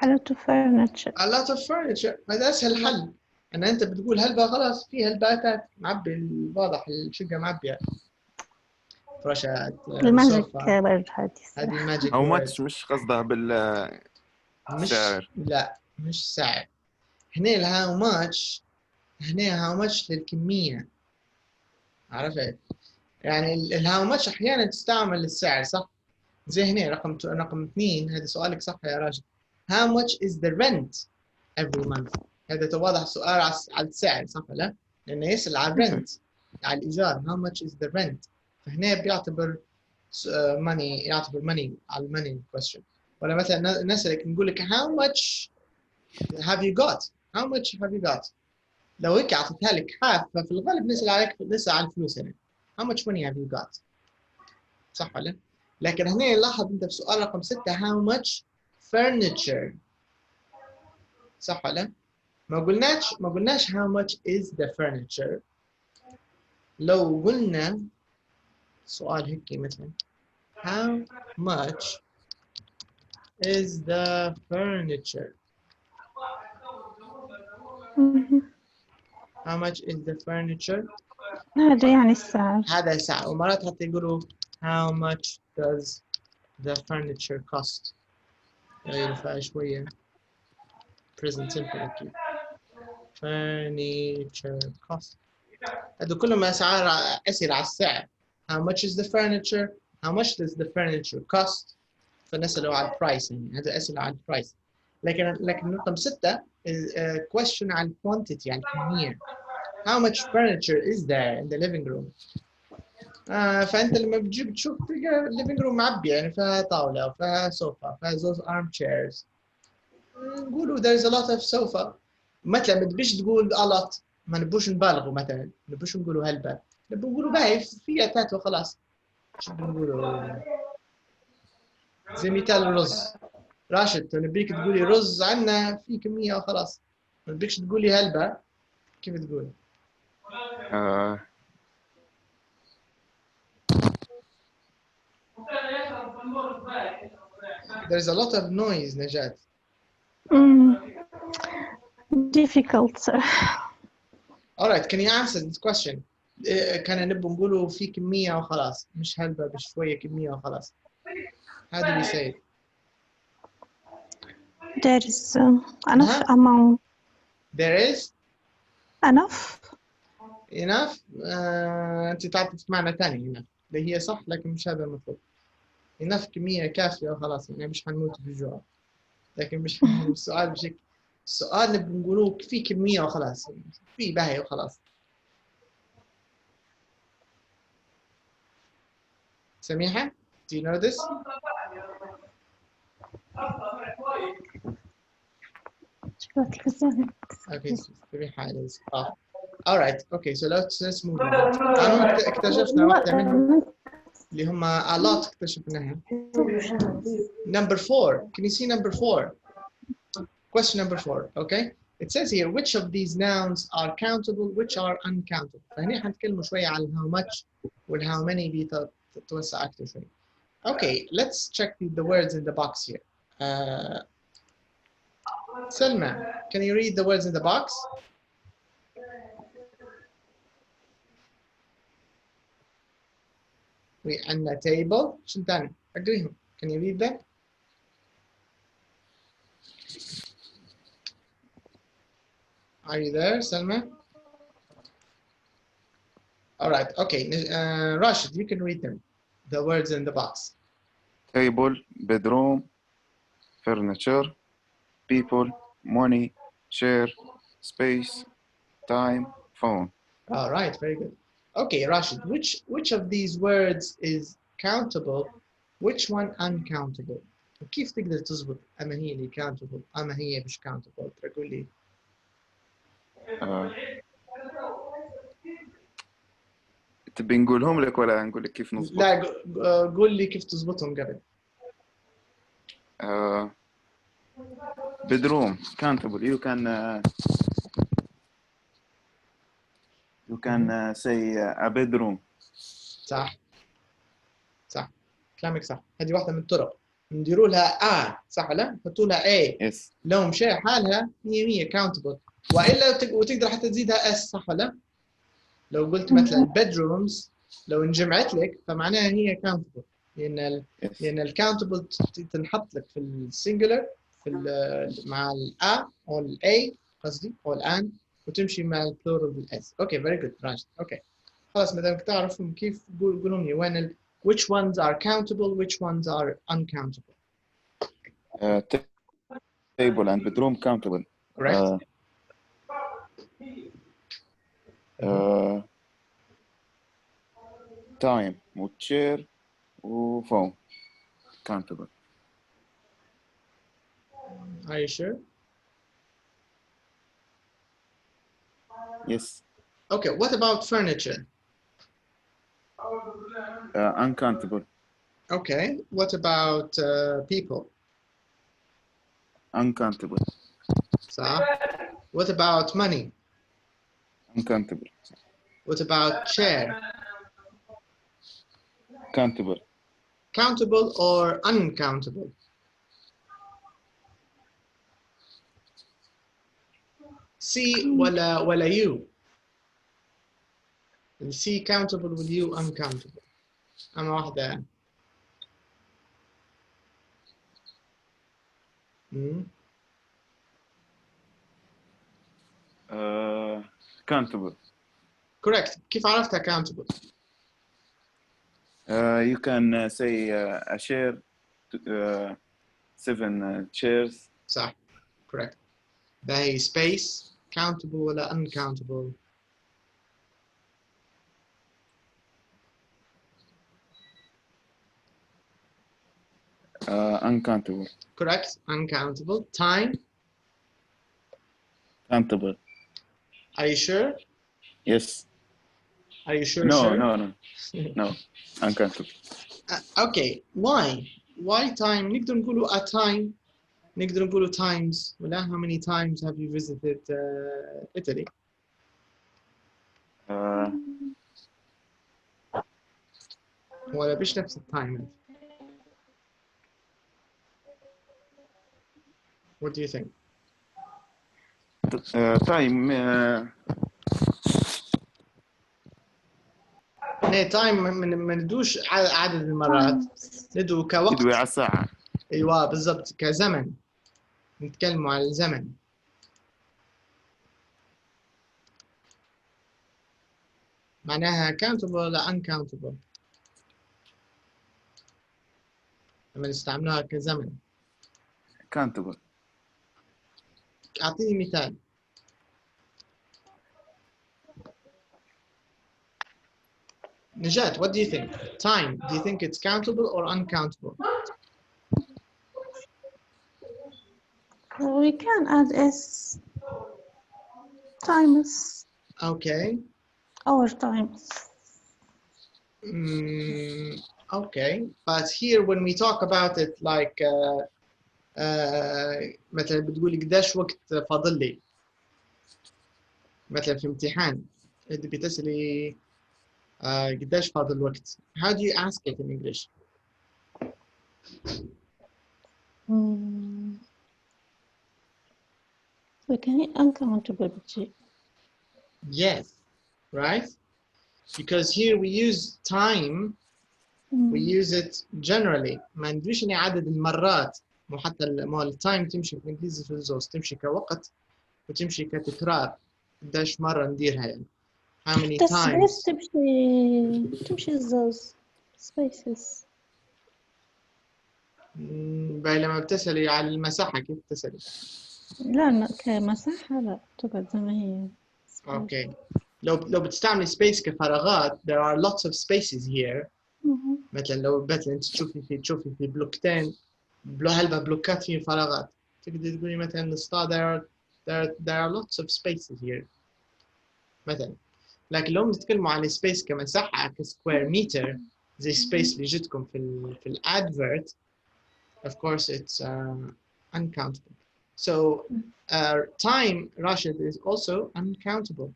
A lot of furniture. A lot of furniture. هذا أسهل حل. أن أنت بتقول هلبة خلاص في هلباتات معبي الواضح الشقة معبية. فراشات. الماجيك وورد هذه الماجيك أو وورد. ماتش مش قصدها بالسعر. لا مش سعر. هنا الهاو ماتش، هنا هاو ماتش للكمية. عرفت؟ يعني الهاو ماتش أحيانا تستعمل للسعر صح؟ زي هنا رقم 2 هذا سؤالك صح يا راجل. How much is the rent every month؟ هذا تواضح سؤال على السعر صح ولا؟ لأنه يسأل على الرنت على الإيجار. How much is the rent؟ فهنا بيعتبر money، يعتبر money على money question. ولا مثلا نسألك نقول لك how much have you got؟ How much have you got؟ لو هيك أعطيتها لك half ففي الغالب نسأل على الفلوس هنا. How much money have you got؟ صح ولا؟ لكن هنا لاحظ أنت في سؤال رقم 6 how much furniture. صح ولا؟ ما قلناش how much is the furniture. لو قلنا سؤال هيك مثلا how much is the furniture. How much is the furniture. هذا يعني السعر. هذا السعر. ومرات حتى يقولوا how much does the furniture cost. غير فيها شوية present simple أكيد. furniture cost. هذا كلهم أسئلة على السعر. how much is the furniture. how much does the furniture cost. فنسأله على البرايس يعني هذا أسئلة على البرايس. لكن رقم 6 question على quantity يعني الكمية. how much furniture is there in the living room. فأنت لما بتجيب تشوف تلقى living room معبي يعني فيها طاولة وفيها سوفا فيها زوز arm chairs. نقولوا there's a lot of sofa. مثلا ما تبيش تقول a lot، ما نبوش نبالغوا مثلا، ما نبوش نقولوا هلبة، نبوا نقولوا باهي في أتات وخلاص. شو بنقولوا؟ زي مثال الرز. راشد نبيك تقولي رز عنا في كمية وخلاص، ما نبيكش تقولي هلبة. كيف تقول؟ There's a lot of noise نجاة. difficult. Alright, can you answer this question? كان نبغى نقوله في كمية وخلاص، مش هلبة بشوية كمية وخلاص. How do we say it? There is enough amount. There is enough. أنت تعطي معنى ثاني هنا اللي هي صح لكن مش هذا المطلوب. enough كمية كافية وخلاص يعني مش حنموت بالجوع. لكن مش السؤال بشكل السؤال نبغى نقوله في كمية وخلاص، في باهي وخلاص. سميحة, do you know this? Okay, سميحة is off. All right, okay, so let's move on. أنا اكتشفنا واحدة منهم اللي هم a lot اكتشفناها. Number 4, can you see number 4? Question number 4, okay? It says here, which of these nouns are countable, which are uncountable? فهنا حنتكلموا شوية على how much وال how many بيتوسع أكتر شوية. Okay, let's check the words in the box here. Selma, can you read the words in the box? عندنا table. شنو ثاني؟ أقريهم. Can you read them? Are you there, Selma? All right. Okay. Rashid, you can read them. The words in the box. Table, bedroom, furniture, people, money, chair, space, time, phone. All right, very good. Okay, Rashid, which of these words is countable? Which one uncountable? كيف تقدر تضبط أما هي اللي countable أما هي مش countable؟ تقول لي. تبي نقولهم لك ولا نقول لك كيف نضبط؟ لا قول لي كيف تضبطهم قبل. bedroom countable. You can say a bedroom. صح كلامك صح. هذه واحدة من الطرق نديروا لها صح ولا نحطوا لها Yes. لو مشى حالها 100 countable والا وتقدر حتى تزيدها صح ولا؟ لو قلت مثلا bedrooms لو انجمعت لك فمعناها هي countable لان الكاونتبل تنحط لك في السنجولر مع او الاي قصدي او الان وتمشي مع البلورال بالاس. اوكي فيري جود راشد. اوكي خلاص ما دامك تعرفهم كيف قولوا لي وين which ones are countable which ones are uncountable. Table and bedroom countable. Correct. Time chair phone countable. Are you sure? Yes. Okay, what about furniture? Uncountable. Okay, what about people? Uncountable. So, what about money? Uncountable. What about chair? Countable. Countable or uncountable? C ولا U? C countable with U uncountable. أنا واحدة. Countable. Correct. كيف عرفتها countable? You can say a chair, 7 chairs. صح. Correct. باهي space countable ولا uncountable? Uncountable. Correct. Uncountable. Time? Countable. Are you sure? Yes. Are you sure? No, sure? no. Uncountable. Okay. Why? Why time? نقدر نقولوا a time. نقدر نقولوا times. ولا how many times have you visited Italy? ولا بيش نفس التايم. What do you think? Time. تايم ما ندوش عدد المرات ندو كوقت. ندوي على الساعة. ايوه بالضبط كزمن. نتكلموا عن الزمن. معناها countable ولا uncountable؟ لما نستعملوها كزمن. Countable. أعطيني مثال. Najat, what do you think? Time, do you think it's countable or uncountable? We can add S. Times. Okay. Our times. Okay, but here when we talk about it like مثلا بتقولي قداش وقت فاضل لي مثلا في امتحان انت بتسألي قداش فاضل وقت. How do you ask it in English? We can uncountable. Yes, right? Because here we use time, we use it generally. ما ندريش اني عدد المرات مو حتى التايم تمشي في الانجليزي في الزوز تمشي كوقت وتمشي كتكرار قداش مرة نديرها يعني. How many times? تمشي الزوز. Spaces. لما بتسألي على المساحة كيف بتسألي؟ لا كمساحة لا تقعد زي ما هي. اوكي. لو بتستعملي space كفراغات there are lots of spaces here. مثلا لو مثلا انت تشوفي في بلوكتين هالبلوكات فيه فراغات تقدر تقولي مثلا السطح there are lots of spaces here مثلا. لكن لو بنتكلموا عن space كمساحة كسكوير متر زي space اللي جتكم في الادفيرت of course it's uncountable. So time, Rashid, is also uncountable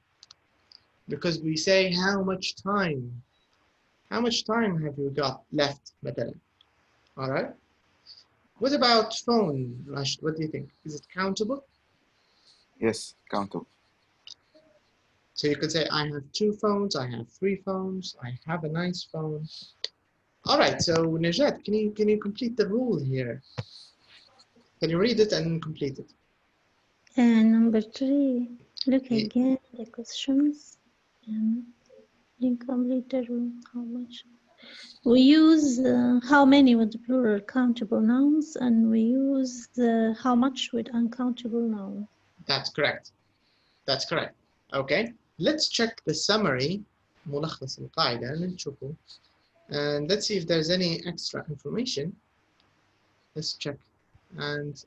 because we say how much time have you got left مثلا. All right. What about phone, Rashid? What do you think? Is it countable? Yes, countable. So you could say I have 2 phones, I have 3 phones, I have a nice phone. All right. So Najat, can you complete the rule here? Can you read it and complete it? Number 3. Look again the questions and complete the rule. How much? We use how many with plural countable nouns, and we use how much with uncountable nouns. That's correct. That's correct. Okay. Let's check the summary. ملخص القاعدة نشوفه. And let's see if there's any extra information. Let's check. And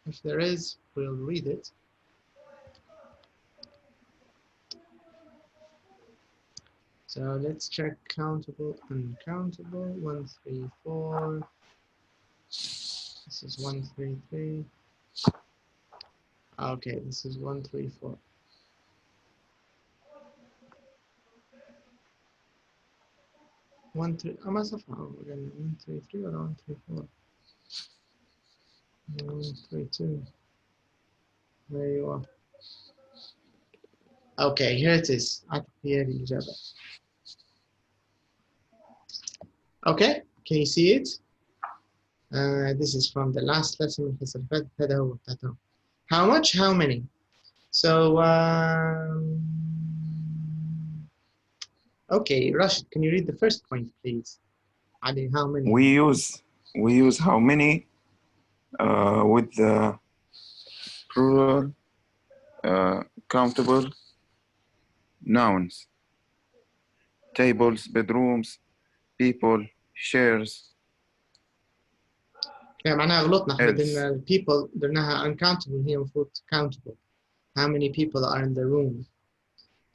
if there is, we'll read it. So let's check countable, uncountable. 1, 3, 4. This is 1, 3, 3. Okay, this is 1, 3, 4. One, 3. أما صفحة 1, 3, 3 or 1, 3, 4. 1, 3, 2. There you are. Okay, here it is. Okay, can you see it? This is from the last lesson. الحصة اللي فاتت. هذا هو بتاعته. How much? How many? So, okay, Rashid, can you read the first point, please? Ali, how many? We use how many with the plural countable nouns. Tables, bedrooms, people, chairs. يعني معناها غلطنا احنا else. قلنا people درناها uncountable هي المفروض countable. How many people are in the room?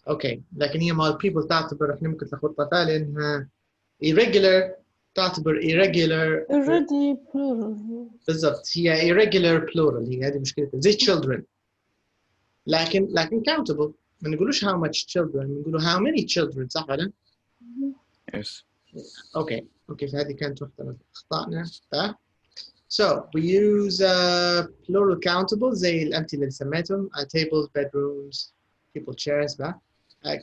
Okay, لكن هي مال people تعتبر احنا ممكن تلخبطها فيها لانها irregular تعتبر irregular already plural. بالضبط هي irregular plural هي هذه مشكلتها زي children لكن countable ما نقولوش how much children نقولوا how many children صح ولا؟ Yes. Okay فهذه كانت واحدة من أخطائنا. So we use plural countable زي الأمثلة اللي سميتهم tables, bedrooms, people, chairs.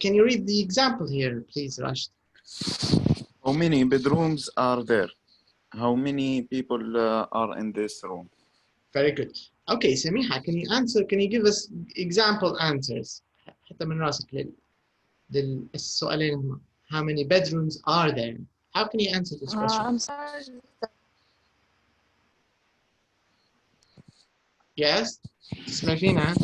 Can you read the example here, please, Rashid? How many bedrooms are there? How many people are in this room? Very good. Okay, Samiha, can you give us example answers? حتى من راسك للسؤالين هما. How many bedrooms are there? How can you answer this question? I'm sorry. Yes? تسمعينا?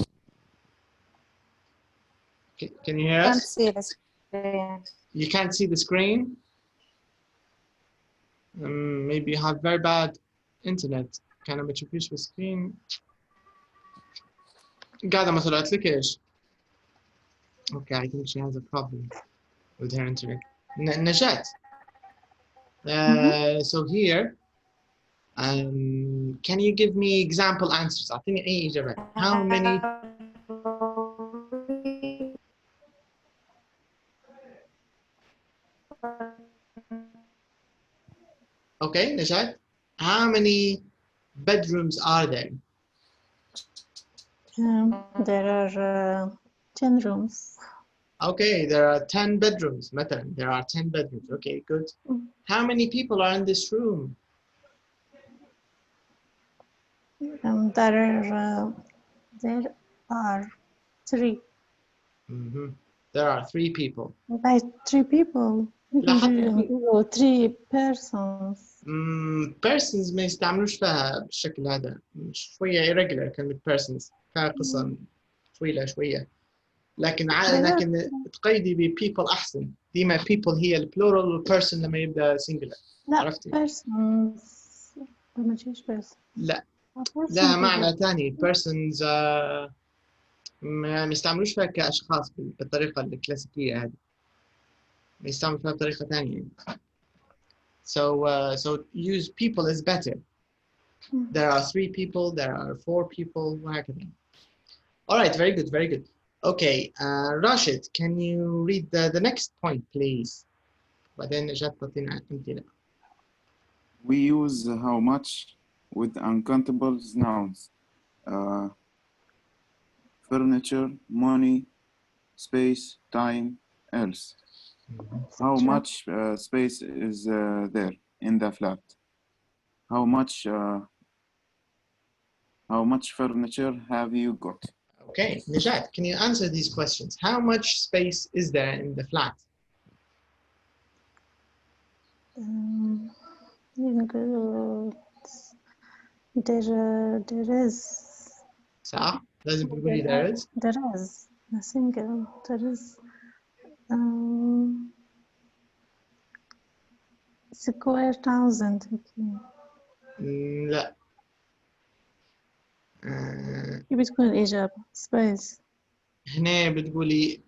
Can you hear Can't us? see the screen. You can't see the screen? Maybe you have very bad internet. كان ما تشوفيش في السكرين. قاعدة ما طلعت لك إيش؟ Okay, I think she has a problem with her internet. Najat. So here, can you give me example answers? أعطيني أي إجابات. How many? Okay, Najat. How many bedrooms are there? There are 10 rooms. Okay, there are 10 bedrooms. مثلا, there are 10 bedrooms. Okay, good. How many people are in this room? There are 3. There are 3 people. By 3 people. We لا can do 3 persons. persons ما يستعملوش فيها بالشكل هذا، شوية irregular كلمة persons، فيها قصة طويلة شوية، لكن لكن تقيدي ب people أحسن. ديما people هي البلورال والبيرسون لما يبدأ singular. لا عرفتي؟ persons ما تجيش persons. لا لها معنى ثاني. persons ما يستعملوش فيها كأشخاص بالطريقة الكلاسيكية هذه، يستعملوا فيها بطريقة ثانية. So use people is better. There are 3 people, there are 4 people, وهكذا. All right, very good, very good. Okay, Rashid, can you read the next point, please? بعدين إجت تعطينا أمثلة. We use how much with uncountable nouns. Furniture, money, space, time, else. How much space is there in the flat? How much furniture have you got? Okay, Najat, can you answer these questions? How much space is there in the flat? There is. صح؟ لازم تقولي there is. There is. Nothing. There is. Square thousand. لا. بتكون الإجابة space. هنا بتقولي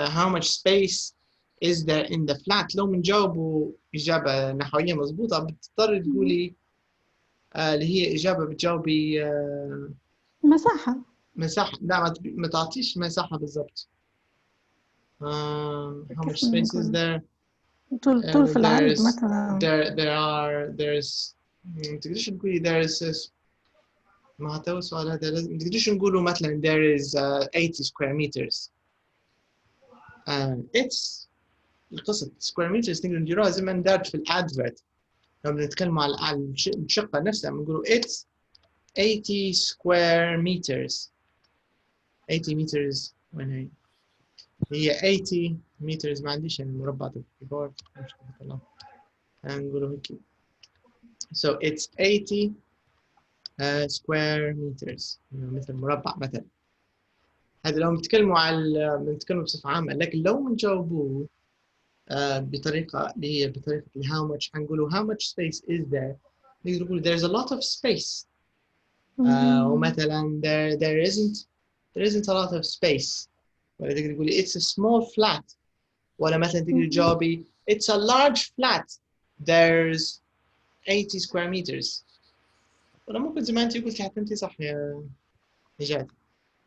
how much space is there in the flat. لو بنجاوبوا إجابة نحوية مضبوطة بتضطري تقولي اللي هي إجابة بتجاوبي مساحة. مساحة. لا ما تعطيش مساحة بالضبط. how much space is there. طول في العرض مثلا. there's ما تقدرش تقولي there's ما هو السؤال هذا لازم ما تقدرش نقوله مثلا there is 80 square meters. it's القصة square meters نقدر نديروها زي ما ندرج في الادفرت لما بنتكلم على الشقة نفسها بنقولوا it's 80 square meters. 80 meters وين هي 80 meters ما عنديش يعني مربع الكيبورد مش كده نقوله هيك. so it's 80 square meters مثل مربع مثلا. هذا لو بنتكلموا بصفة عامة، لكن لو بنجاوبوه بطريقة اللي هي بطريقة how much هنقولوا how much space is there. نقدر نقول there's a lot of space. ومثلا there isn't a lot of space. ولا تقدر تقولي it's a small flat. ولا مثلا تقدر تجاوبي it's a large flat. There's 80 square meters. ولا ممكن زي ما انت قلتي حتى انت صح يا نجاة.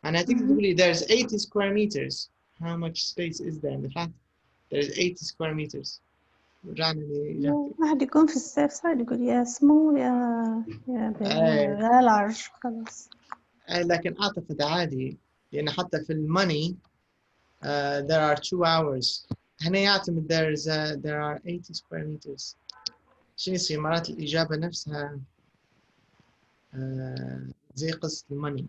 أنا تقدر تقولي there's 80 square meters. How much space is there in the flat? There's 80 square meters. رجعنا لإجابتي. واحد يكون في السيف سايد يقول يا سمول يا لارج خلاص. لكن أعتقد عادي لأن حتى في الماني there are 2 hours. هنا يعتمد there are 80 square meters. شو يصير مرات الإجابة نفسها زي قصة الماني.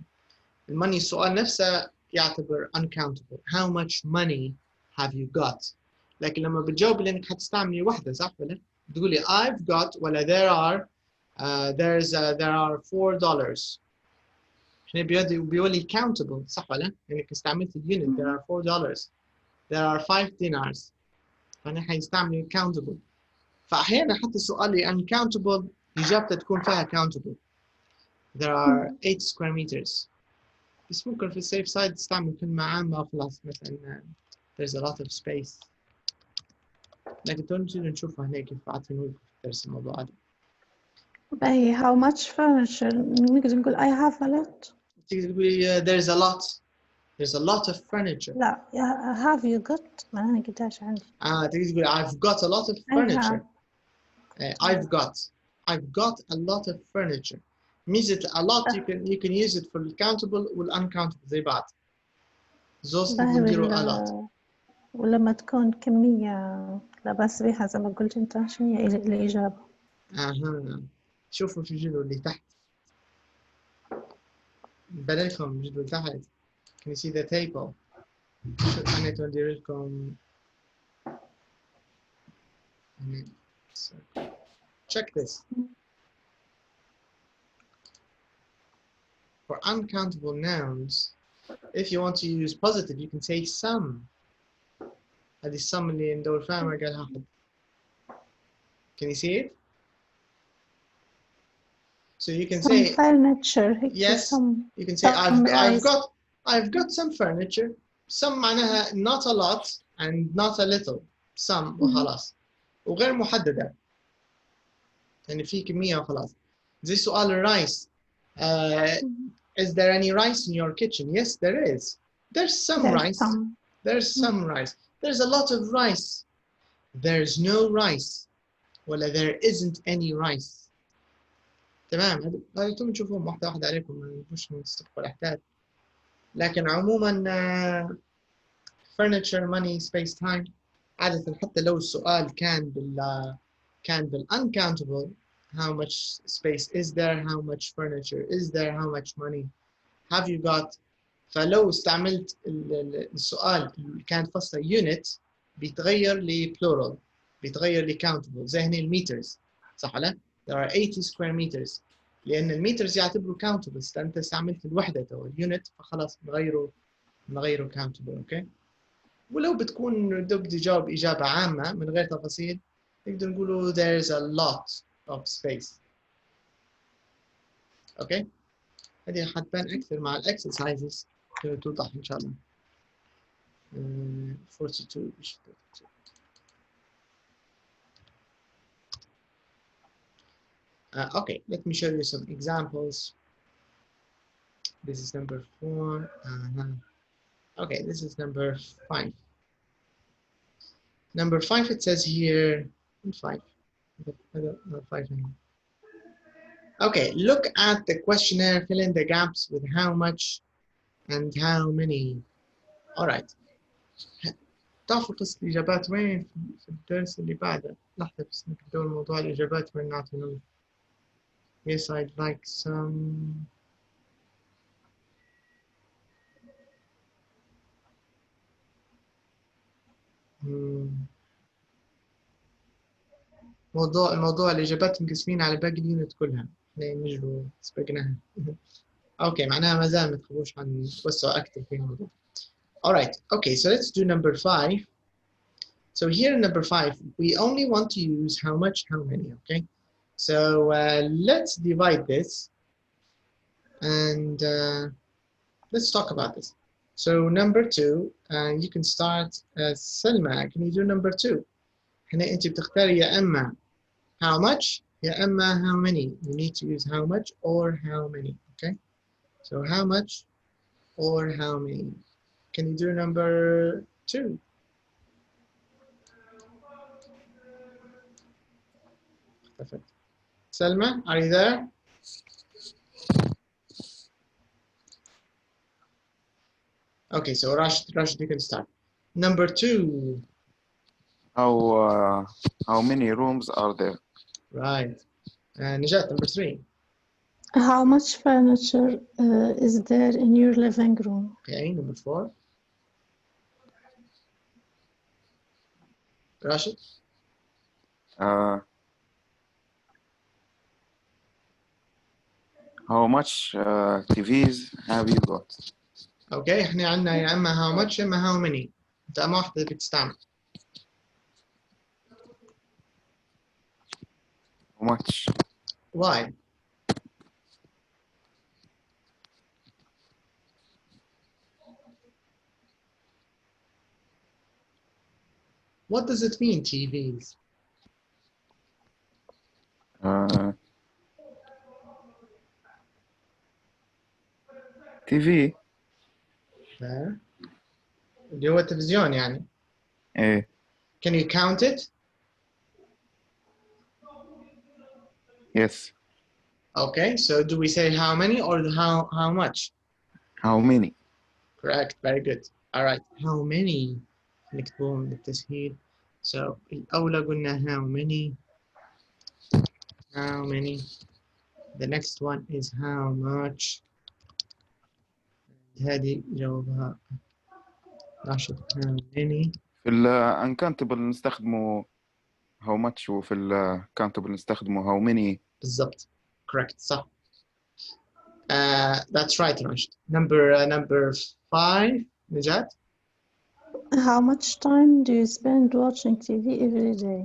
الماني السؤال نفسه يعتبر uncountable. How much money have you got? لكن لما بتجاوب لأنك حتستعملي واحدة صح ولا؟ بتقولي I've got ولا there are $4. هنا بيقولي countable صح ولا؟ لأنك استعملت اليونت there are $4. There are 5 dinars. فهنا حيستعملي countable. فأحيانا حتى سؤالي uncountable إجابته تكون فيها countable. There are 8 square meters. بس ممكن في السيف سايد تستعمل كلمة عامة وخلاص مثلا there's a lot of space. لكن تونجي نشوفها هنا كيف عاطينه درس الموضوع هذا. باهي how much furniture نقدر نقول I have a lot. تقدر تقولي there's a lot of furniture. لا have you got معناها قداش عندي. تقدر تقولي I've got a lot of furniture. I've got a lot of furniture. ميزة a lot you can use it for the countable وال uncountable زي بعض. زوز نديروا a lot. ولما تكون كمية لا بأس بها زي ما قلت أنت شنو هي الإجابة؟ شوفوا في الجدول اللي تحت. بلاكم الجدول تحت. Can you see the table? أنا تودير لكم. Check this. For uncountable nouns, if you want to use positive, you can say some. هذه some اللي ندور فيها ما قالها أحد. Can you see it? So you can say furniture. yes. Some, You can say rice. I've got some furniture. Some معناها not a lot and not a little. Some وخلاص. وغير محددة. يعني في كمية وخلاص. زي سؤال الرايس. Is there any rice in your kitchen? Yes, there is. There's some rice. There's some rice. There's a lot of rice. There's no rice. ولا there isn't any rice. تمام. هذا انتم تشوفون واحدة واحدة عليكم ما نبوش نستقبل احتاج. لكن عموما furniture, money, space, time. عادة حتى لو السؤال كان بال uncountable. How much space is there? How much furniture is there? How much money have you got? فلو استعملت السؤال اللي كان فصله unit بيتغير ل plural بيتغير ل countable زي هنا المترز صح ولا؟ There are 80 square meters لأن المترز يعتبروا countable أنت استعملت الوحدة أو اليونت فخلاص نغيره countable أوكي؟ ولو بتكون بدي جاوب إجابة عامة من غير تفاصيل نقدر نقوله there's a lot of space. أوكي؟ هذه حتبان أكثر مع الإكسرسايزز توضح إن شاء الله. 42 okay, let me show you some examples. This is number 4. Okay, this is number 5. Number 5, it says here, 5. Not 5 anymore. Okay, look at the questionnaire, fill in the gaps with how much and how many. All right. تعرفوا قصة الإجابات وين في الدرس اللي بعده؟ لحظة بس نكتب موضوع الإجابات وين نعطي. Yes, I'd like some. الموضوع الإجابات مقسمين على باقي اليونت كلها. احنا نجروا سبقناها. اوكي معناها ما زال ما تخافوش عن توسع أكثر في الموضوع. Alright, okay, so let's do number 5. So here in number 5, we only want to use how much, how many, okay? So let's divide this and let's talk about this. So number 2, you can start Selma, can you do number 2? هنا أنت بتختاري يا إما how much يا إما how many. You need to use how much or how many, okay? So how much or how many. Can you do number 2? Perfect. Selma, are you there? Okay, so Rashid, you can start. Number 2. How many rooms are there? Right. Najat, number 3. How much furniture is there in your living room? Okay, number 4. Rashid? How much TVs have you got? Okay, احنا عندنا يا اما how much يا اما how many. انت اما واحدة بتستعمل. How much? Why? What does it mean, TVs? TV. اللي هو التلفزيون يعني. إيه. Can you count it? Yes. Okay, so do we say how many or how much? How many? Correct, very good. All right, how many? نكتبهم بالتسهيل. So الأولى قلنا how many. How many? The next one is how much. هذه جوابها راشد. How many? في ال uncountable نستخدمه how much وفي ال countable نستخدمه how many. بالضبط. Correct. صح. That's right, Rashid. Number 5, Najat. How much time do you spend watching TV every day?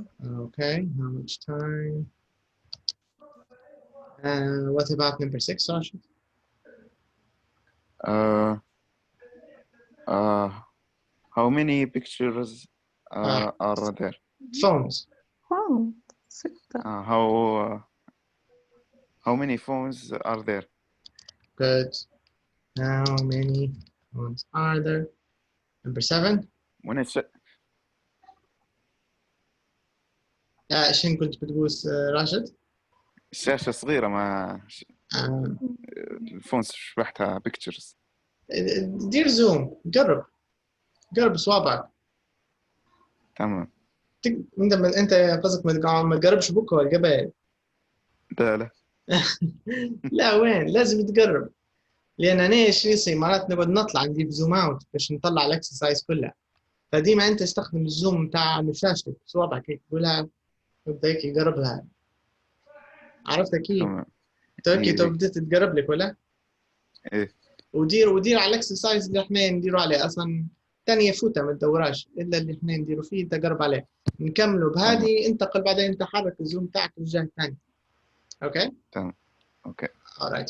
Okay, how much time? What about number 6, Rashid? How many pictures are there? Phones. Wow. How many phones are there? Good. How many phones are there? Number 7. شنو كنت بتقول راشد؟ الشاشة صغيرة ما آه. الفون شبحتها pictures. دير زوم، قرب صوابعك. تمام. انت قصدك ما تقربش بكره قبل. لا لا وين لازم تقرب، لان انا ايش يصير مرات نقعد نطلع نجيب زوم اوت باش نطلع الاكسرسايز كلها، فديما انت استخدم الزوم بتاع شاشتك صوابعك هيك تقولها وابدا هيك يقربها. عرفت كيف؟ تو بديت تقرب لك ولا؟ ايه. ودير على الاكسرسايز اللي احنا نديروا عليه اصلا ثانيه فوته ما تدوراش الا اللي احنا نديروا فيه انت قرب عليه. نكملوا بهذه انتقل بعدين انت حرك الزوم تاعك للجهه الثانيه. اوكي؟ تمام. اوكي. All right.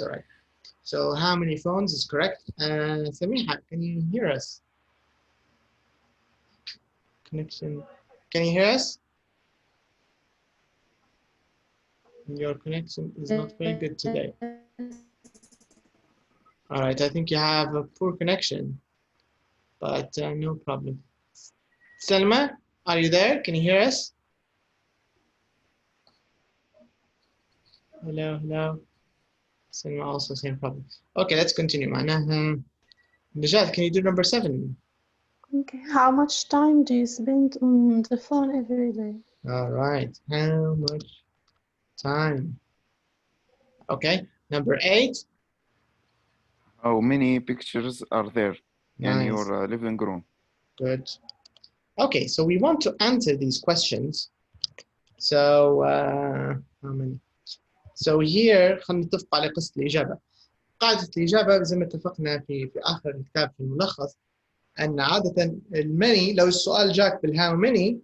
So how many phones is correct? Samiha, can you hear us? Connection. Can you hear us? Your connection is not very good today. All right, I think you have a poor connection, but no problem. Selma, are you there? Can you hear us? Hello. Selma also same problem. Okay, let's continue. Najat, can you do number 7? Okay. How much time do you spend on the phone every day? All right. How much time? Okay. Number 8. How many pictures are there in Nice. your living room? Good. Okay, so we want to answer these questions. So how many? So here خلينا نتفق على قصة الإجابة. قاعدة الإجابة زي ما اتفقنا في آخر الكتاب في الملخص أن عادة الماني لو السؤال جاك بالهاو ماني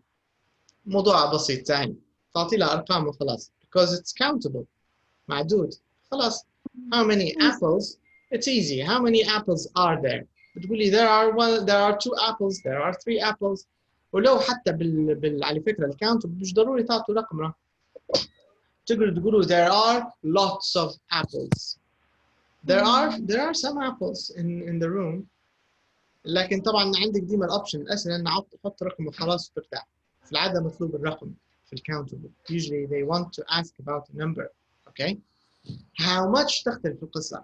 موضوع بسيط سهل، تعطي له أرقام وخلاص because it's countable معدود خلاص. How many apples? It's easy. How many apples are there? بتقولي there are 2 apples, there are 3 apples. ولو حتى على فكرة الكاونت مش ضروري تعطوا رقم، تقدروا تقولوا there are lots of apples. There are some apples in the room. لكن طبعا عندك ديما الاوبشن الاسهل ان حط رقم وخلاص وترتاح. في العاده مطلوب الرقم في الكاونتبل. Usually they want to ask about a number. Okay. How much تختلف القصه.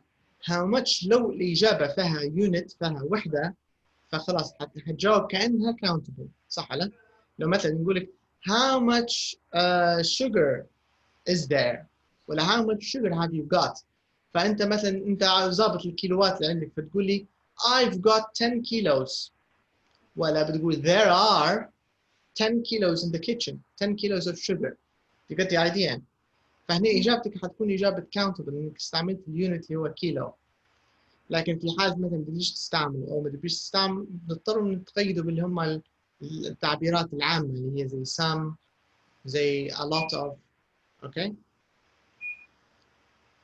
How much لو الاجابه فيها unit فيها وحده فخلاص حتجاوب كانها countable صح ولا؟ لو مثلا نقول لك how much sugar is there ولا how much sugar have you got، فانت مثلا انت ظابط الكيلوات اللي عندك فتقول لي I've got 10 kilos ولا بتقول there are 10 kilos in the kitchen 10 kilos of sugar. you get the idea. فهنا اجابتك حتكون اجابه countable انك استعملت اليونت اللي هو كيلو. لكن في حال مثلا بديش تستعمل او ما تبيش تستعمل بتضطروا ان تقيدوا باللي هم التعبيرات العامه اللي هي زي some زي a lot of. اوكي.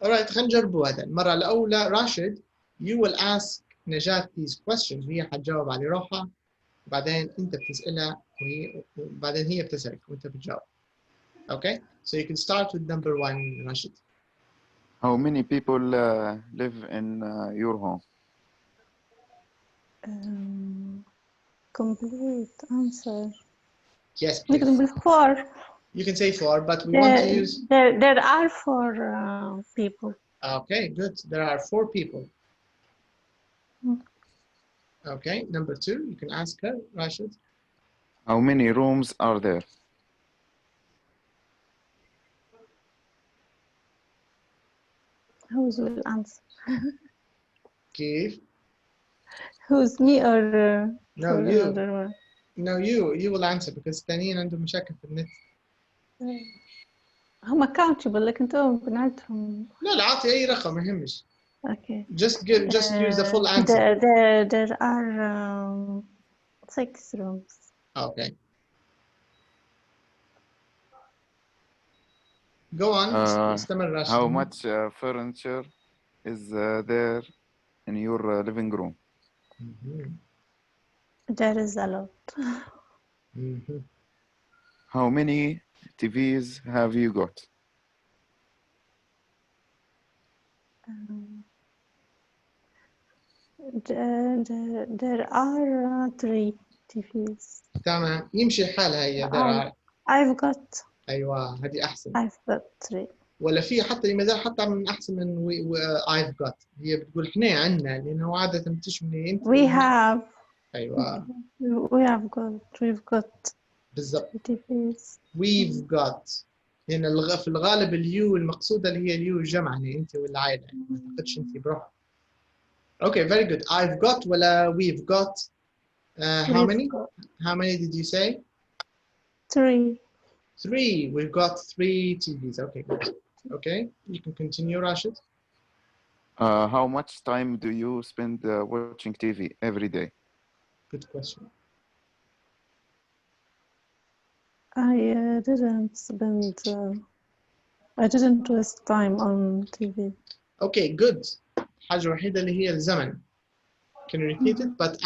alright خلينا نجربوا هذا المره الاولى. راشد you will ask نجاة these questions وهي حتجاوب على روحها وبعدين انت بتسالها وبعدين هي بتسالك وانت بتجاوب. Okay, so you can start with number 1, Rashid. How many people live in your home? Complete answer. Yes, please. We can 4. You can say 4, but we want to use. There are 4 people. Okay, good. There are 4 people. Okay, number 2, you can ask her, Rashid. How many rooms are there? Who's will answer? Keith. Who's me or No, you. another one? No, you will answer because الثانيين عندهم مشاكل في النت. هم countable لكن تو بنعدهم. لا عطي أي رقم ما يهمش. Okay. Just use the full answer. There are 6 rooms. Okay. Go on. استمر راشد. How much furniture is there in your living room? There is a lot. How many TVs have you got? There are 3 TVs. تمام يمشي الحال هي. I've got. أيوة هذه أحسن. I've got 3. ولا في حتى ما زال حتى من أحسن من I've got. هي بتقول إحنا عندنا لأنه عادة بتشمل أنت. We have. أيوة. We've got. بالضبط. TVs. We've got. هنا في الغالب اليو المقصودة اللي هي اليو الجمع يعني أنت والعائلة. ما تاخدش أنت بروحك. Okay, very good. I've got ولا we've got. How many? How many did you say? 3. 3. We've got 3 TVs. Okay, good. Okay, you can continue, Rashid. How much time do you spend watching TV every day? Good question. I didn't waste time on TV. Okay, good. الحاجة الوحيدة اللي هي الزمن. Can you repeat it? But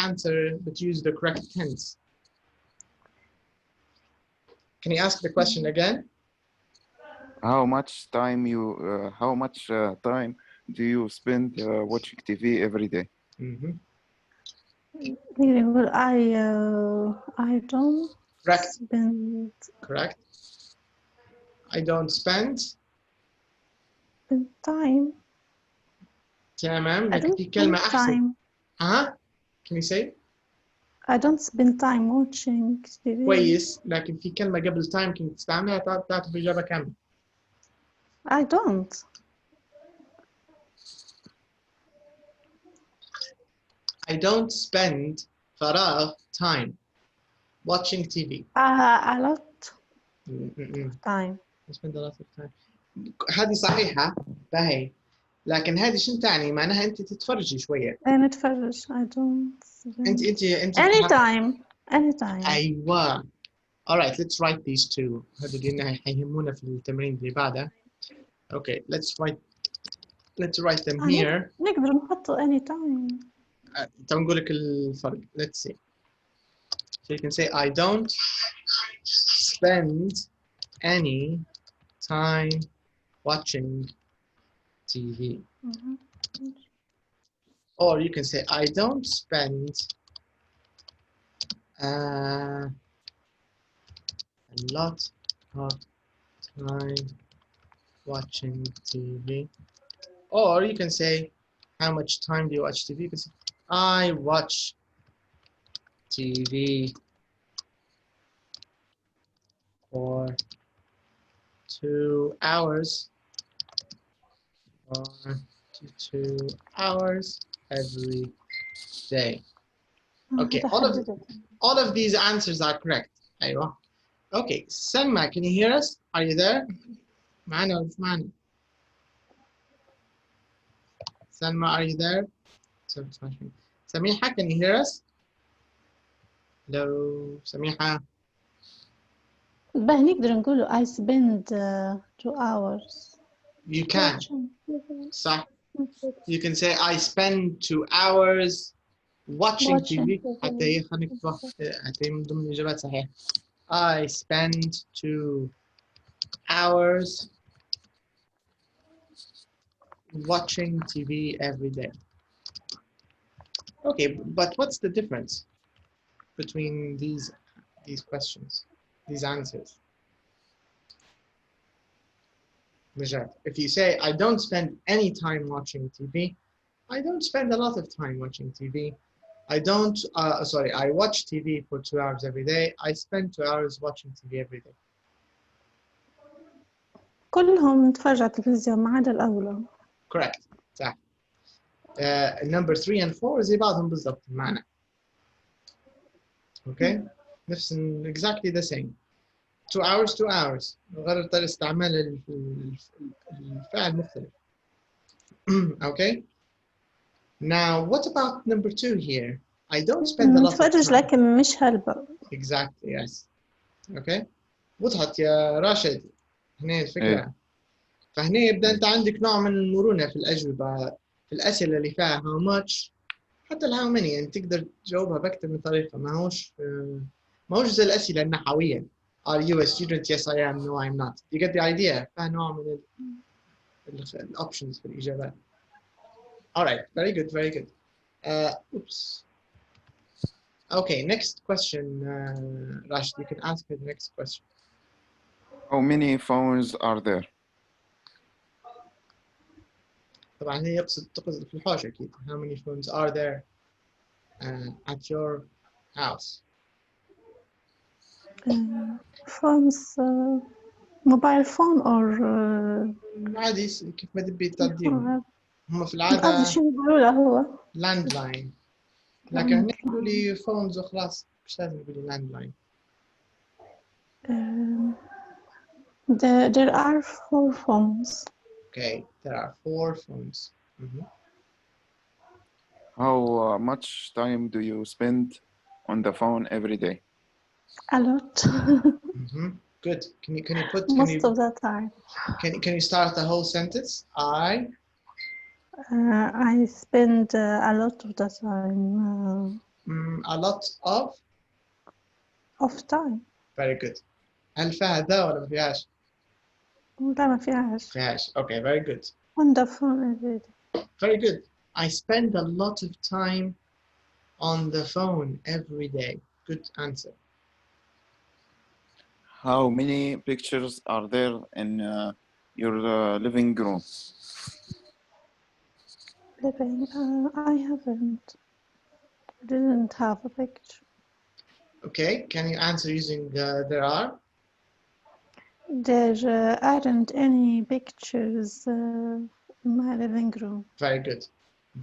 use the correct tense. Can you ask the question again? How much time do you spend watching TV every day? Well, I don't Correct. spend Correct. I don't spend time. تمام. I لكن don't في كلمة spend أحسن. time. Can you say? I don't spend time watching TV. كويس. لكن في كلمة قبل time كنت تستعملها تعطي إجابة كاملة. I don't. I don't spend فراغ time watching TV. A lot of time. I spend a lot of time. هذه صحيحة فهي. لكن هذه شنو تعني؟ معناها أنت تتفرجي شوية. أنا أتفرج. I don't spend. أنت. Anytime. أيوة. Alright, let's write these two. هذول اللي حيهمونا في التمرين اللي بعده. Okay, let's write them here. نقدر نحط anytime. طب نقول لك الفرق. Let's see. So you can say I don't spend any time watching TV. Or you can say I don't spend a lot of time watching TV. Or you can say how much time do you watch TV? Because I watch TV for 2 hours or 2 hours every day. Okay, all of these answers are correct. أيوة. Okay, Selma, can you hear us? Are you there? معنا ولا مش معنا؟ Selma, are you there? Samiha, can you hear us? Hello, Samiha. نقدر نقوله I spend 2 hours. You can. صح. You can say I spend 2 hours watching TV. حتى هي خلينا نكتبها حتى هي من ضمن الإجابات صحيحة. I spend 2 hours watching TV every day. Okay, but what's the difference between these questions, these answers? If you say I don't spend any time watching TV, I don't spend a lot of time watching TV. I watch TV for 2 hours every day. I spend 2 hours watching TV every day. كلهم نتفرج على التلفزيون ما عدا الأولى. Correct. صح. Number 3 and 4 زي بعضهم بالضبط معنا. Okay. نفس exactly the same. 2 hours 2 hours. غير طريقة استعمال الفعل مختلف. Okay. Now, what about number 2 here? I don't spend a lot of نتفرج time. لكن مش هلبة. Exactly, yes. Okay. وضحت يا راشد. هنا الفكرة. فهنا يبدأ أنت عندك نوع من المرونة في الأجوبة، في الأسئلة اللي فيها how much حتى ال how many، يعني تقدر تجاوبها بأكثر من طريقة. ما هوش زي الأسئلة النحوية. Are you a student? Yes, I am. No, I'm not. You get the idea. فيها نوع من الأوبشنز في الإجابات. All right. Very good. Very good. Oops. Okay. Next question, Rashid. You can ask the next question. How many phones are there? طبعا هي تقصد في الحوش أكيد. How many phones are there at your house? phones mobile phone or عادي كيف ما تبي تعديهم. هم في العادة قصدي شنو يقولوا له هو landline. لكن هنا يقولوا لي phones وخلاص، مش لازم يقولوا landline. there are 4 phones. Okay, there are 4 phones. How much time do you spend on the phone every day? A lot. Good. Can you put Most of the time. Can you start the whole sentence? I spend a lot of the time. A lot of time. Very good. هل فيها ذا ولا ما فيهاش؟ لا ما فيهاش. فيهاش. Okay, very good. On the phone every day. Very good. I spend a lot of time on the phone every day. Good answer. How many pictures are there in your living room? I didn't have a picture. Okay, can you answer using there are? There aren't any pictures in my living room. Very good.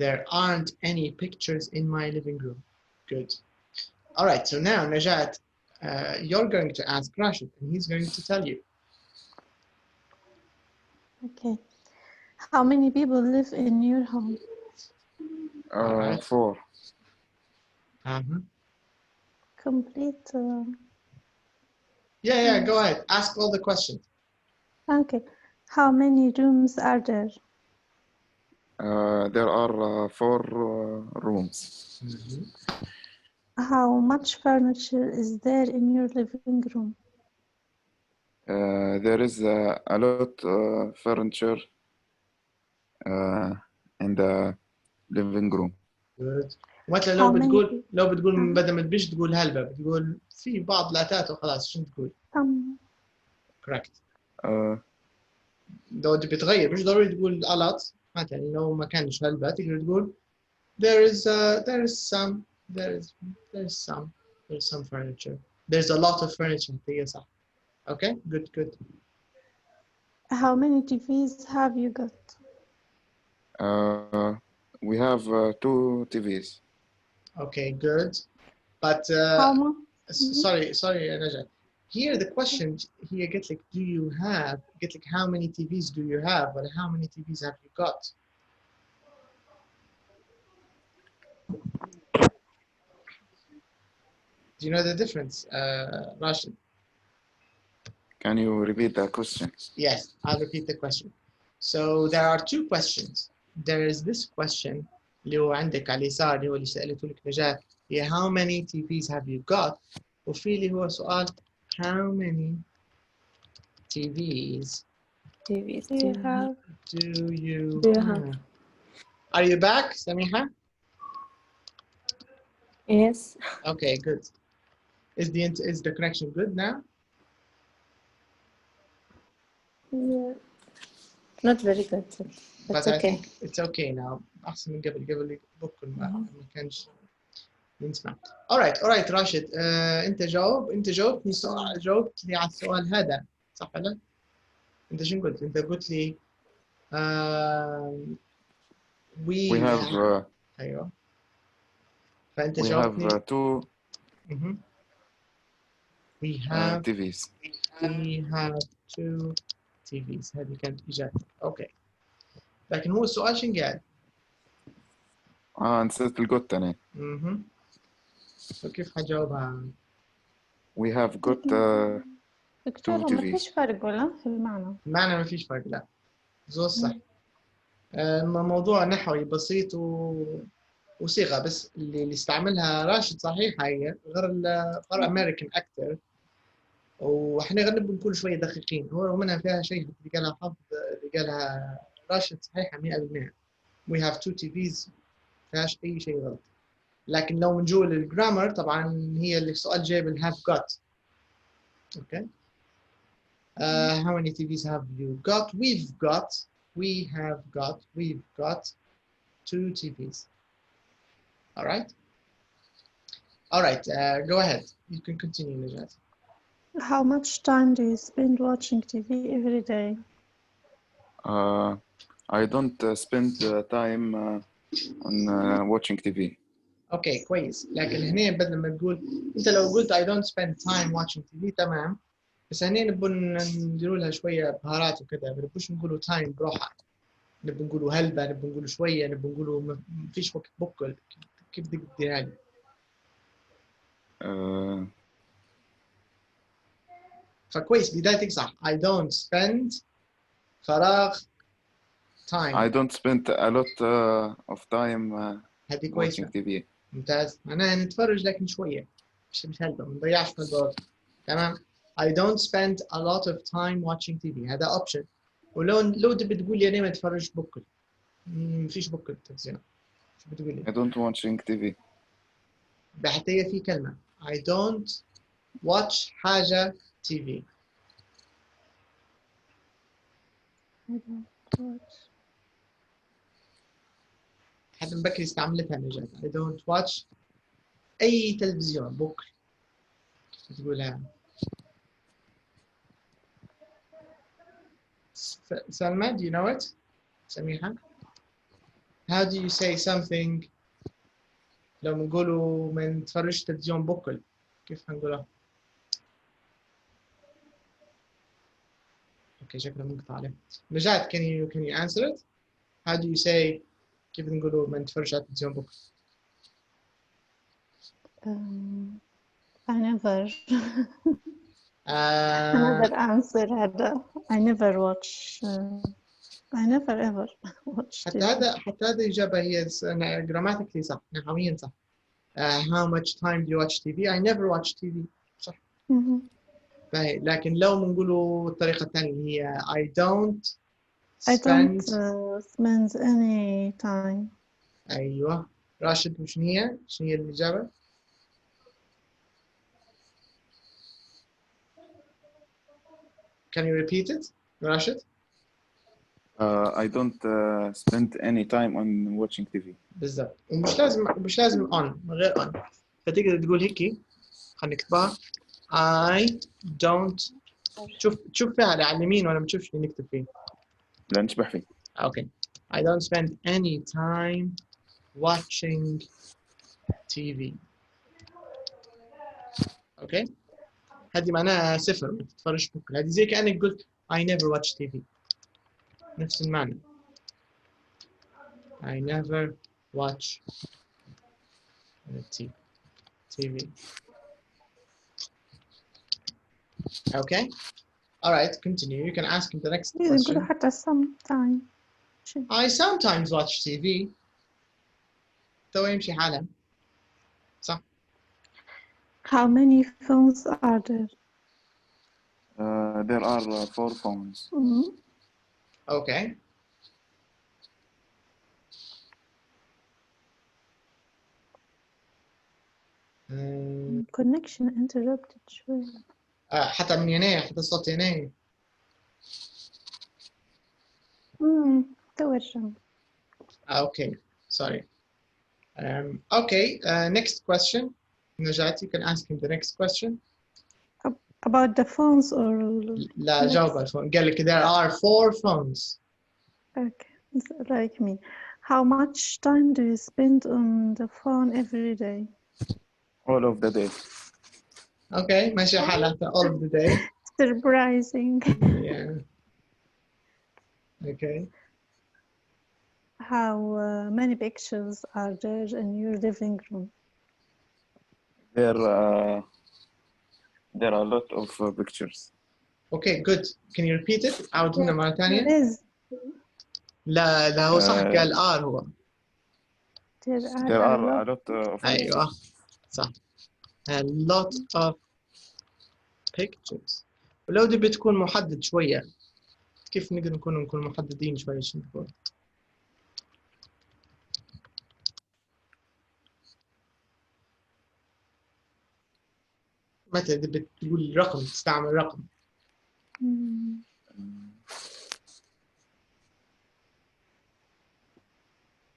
There aren't any pictures in my living room. Good. All right, so now Najat, you're going to ask Rashid and he's going to tell you. Okay. How many people live in your home? 4. Complete. Yeah, go ahead. Ask all the questions. Okay. How many rooms are there? There are 4 rooms. How much furniture is there in your living room? There is a lot furniture in the living room. Good. مثلا لو بتقول بدل ما تبيش تقول هلبة بتقول في بعض الأتات وخلاص شنو تقول؟ Correct. لو تبي تغير مش ضروري تقول a lot. مثلا لو ما كانش هلبة تقدر تقول there is some furniture. There's a lot of furniture. هي صح. Okay, good. How many TVs have you got? We have 2 TVs. Okay, good. But how much? Sorry, Najat. Here the question here gets like, do you have? Get like, how many TVs do you have? Or how many TVs have you got? Do you know the difference, Rashid? Can you repeat the question? Yes, I'll repeat the question. So there are 2 questions. There is this question اللي هو عندك على اليسار اللي هو اللي سألته لك نجاة هي how many TVs have you got؟ وفي اللي هو سؤال how many TVs do you have? Are you back, Samiha? Yes. Okay, good. Is the connection good now? Yeah. Not very good. But okay. I think it's okay now. أحسن من قبل بكل ما كانش نسمع. Alright راشد. أنت جاوبتني جاوبت لي على السؤال هذا صح ولا؟ أنت شو قلت؟ أنت قلت لي we have أيوه. فأنت جاوبتني. We have 2 we have TVs. We have 2 TVs. هذه كانت إجابة. أوكي. لكن هو السؤال شنو قال؟ نسيت القط أنا. فكيف حجاوبها؟ We have got دكتور 2 ما فيش TVs. فرق ولا في المعنى؟ المعنى ما فيش فرق لا. زول صح. موضوع نحوي بسيط وصيغة بس اللي استعملها راشد صحيحة هي غير أمريكان أكتر. واحنا غالبا بنكون شويه دقيقين هو منها فيها شيء اللي قالها حفظ اللي قالها راشد صحيحه 100%. We have 2 TVs فيهاش اي شيء غلط. لكن لو من جوا الجرامر طبعا هي اللي السؤال جايب ال have got. اوكي. How many TVs have you got? We have got 2 TVs. All right. Go ahead. You can continue, Najat. How much time do you spend watching TV every day? I don't spend time on watching TV. اوكي كويس. لكن هنا بدل ما تقول انت لو قلت I don't spend time watching TV تمام. بس هنا نبغى نديروا لها شويه بهارات وكذا. ما نبغوش نقولوا time بروحها. نبغى نقولوا هلبة، نبغى نقولوا شويه، نبغى نقولوا ما فيش وقت بكل. كيف بدك تديرها لي؟ فكويس بدايتك صح. I don't spend فراغ time. I don't spend a lot of time هذه watching كويسة. TV. ممتاز. معناها نتفرج لكن شوية. مش هلبة ما نضيعش في الدور. تمام. I don't spend a lot of time watching TV. هذا option. ولو تبي تقول لي أنا ما أتفرج بكل. مفيش بكل تلفزيون. شو بتقول لي؟ I don't watching TV. حتى هي في كلمة. I don't watch حاجة TV. I don't watch. حتى من بكري استعملتها نجاة. I don't watch أي تلفزيون بكرة. كيف تقولها؟ سلمى, do you know it? سميحة? How do you say something لو نقولوا ما نتفرجش تلفزيون بكل؟ كيف هنقولها؟ اوكي شكله منقطع عليه. نجاة can you answer it? How do you say كيف نقولوا ما نتفرجش على التلفزيون بكل؟ I never. Another answer هذا. I never watch. I never ever watch TV. حتى هذا إجابة هي grammatically صح نحويا صح. How much time do you watch TV? I never watch TV. صح. لكن لو بنقولوا الطريقة الثانية اللي هي I don't spend any time. أيوة. راشد وشنو هي؟ شنو هي الإجابة؟ Can you repeat it, Rashid? I don't spend any time on watching TV. بالضبط. ومش لازم on من غير on. فتقدر تقول هيك. خلينا نكتبها. I don't. تشوف فيها على اليمين ولا ما تشوفش اللي نكتب فيه؟ لا نشبح فيه. Okay. I don't spend any time watching TV. Okay. هذه معناها صفر ما تتفرجش بكرة. هذه زي كأنك قلت I never watch TV. نفس المعنى. I never watch TV. Okay. All right. Continue. You can ask him the next question. يقولوا حتى sometime. I sometimes watch TV. تو يمشي حالا. صح. How many phones are there? There are 4 phones. Okay. Connection interrupted شوي. حتى من يناير حتى الصوت يناير. توجه. Okay. Sorry. Okay. Next question. Najat, you can ask him the next question. About the phones or? لا جاوب على الفون. قال لك there are 4 phones. Okay. Like me. How much time do you spend on the phone every day? All of the day. Okay. ماشي حالها all of the day. surprising. Yeah. Okay. How many pictures are there in your living room? There are a lot of pictures. Okay, good. Can you repeat it? عاود لنا مرة There ثانية. is. لا هو صح قال R هو. There There are are a a lot of أيوة صح. A lot of pictures. ولو دي بتكون محدد شوية. كيف نقدر نكون محددين شوية شنو نقول؟ متى إذا بتقول رقم تستعمل رقم.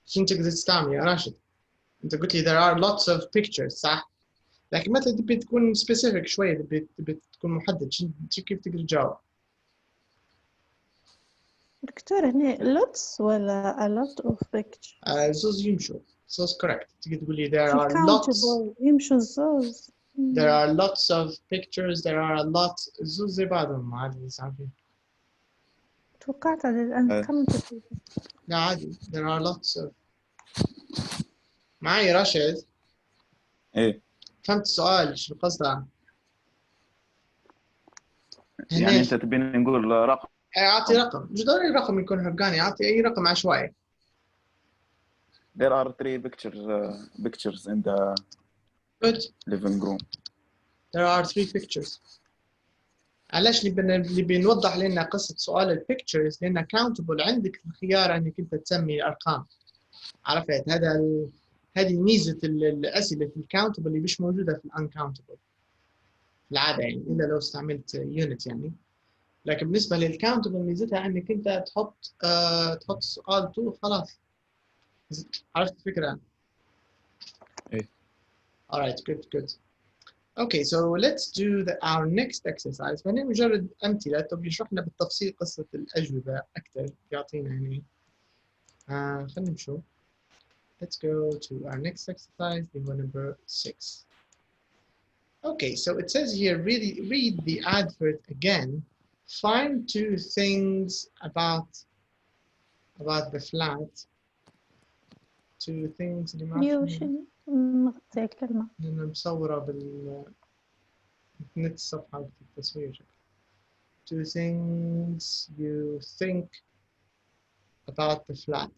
شنو تقدر تستعمل يا راشد؟ أنت قلت لي there are lots of pictures صح؟ لكن متى تبي تكون specific شوية تبي تكون محدد شنو كيف تقدر تجاوب؟ دكتور هنا lots ولا a lot of pictures؟ زوز يمشوا. زوز correct. تقدر تقول لي there are lots. countable يمشوا الزوز. There are lots of pictures. There are a lot. زوز زي بعضهم عادي عارفين. توقعت على uncountable. لا عادي. There are lots of. معي راشد. إيه. فهمت السؤال شو قصده؟ يعني أنت تبين نقول رقم. أعطي رقم. مش ضروري رقم يكون حقاني. أعطي أي رقم عشوائي. There are 3 pictures in the Good. living room. There are 3 pictures. علاش اللي بنوضح لنا قصة سؤال البيكتشرز لأن countable عندك الخيار أنك أنت تسمي أرقام. عرفت هذه ميزة الأسئلة في الكاونتبل اللي مش موجودة في الانكاونتبل في العادة يعني إلا لو استعملت يونت يعني. لكن بالنسبة للكاونتبل ميزتها أنك أنت تحط السؤال طول خلاص. عرفت الفكرة؟ إيه. Alright, good. Okay, so let's do our next exercise. فهنا مجرد أمثلة طب يشرح لنا بالتفصيل قصة الأجوبة أكثر يعطينا يعني. خلينا نشوف. Let's go to our next exercise, number 6. Okay, so it says here, read the advert again. Find 2 things about the flat. 2 things اللي ما يوشن نغطي الكلمة. أنا مصورة بالنت الصفحة في التصوير. 2 things you think about the flat.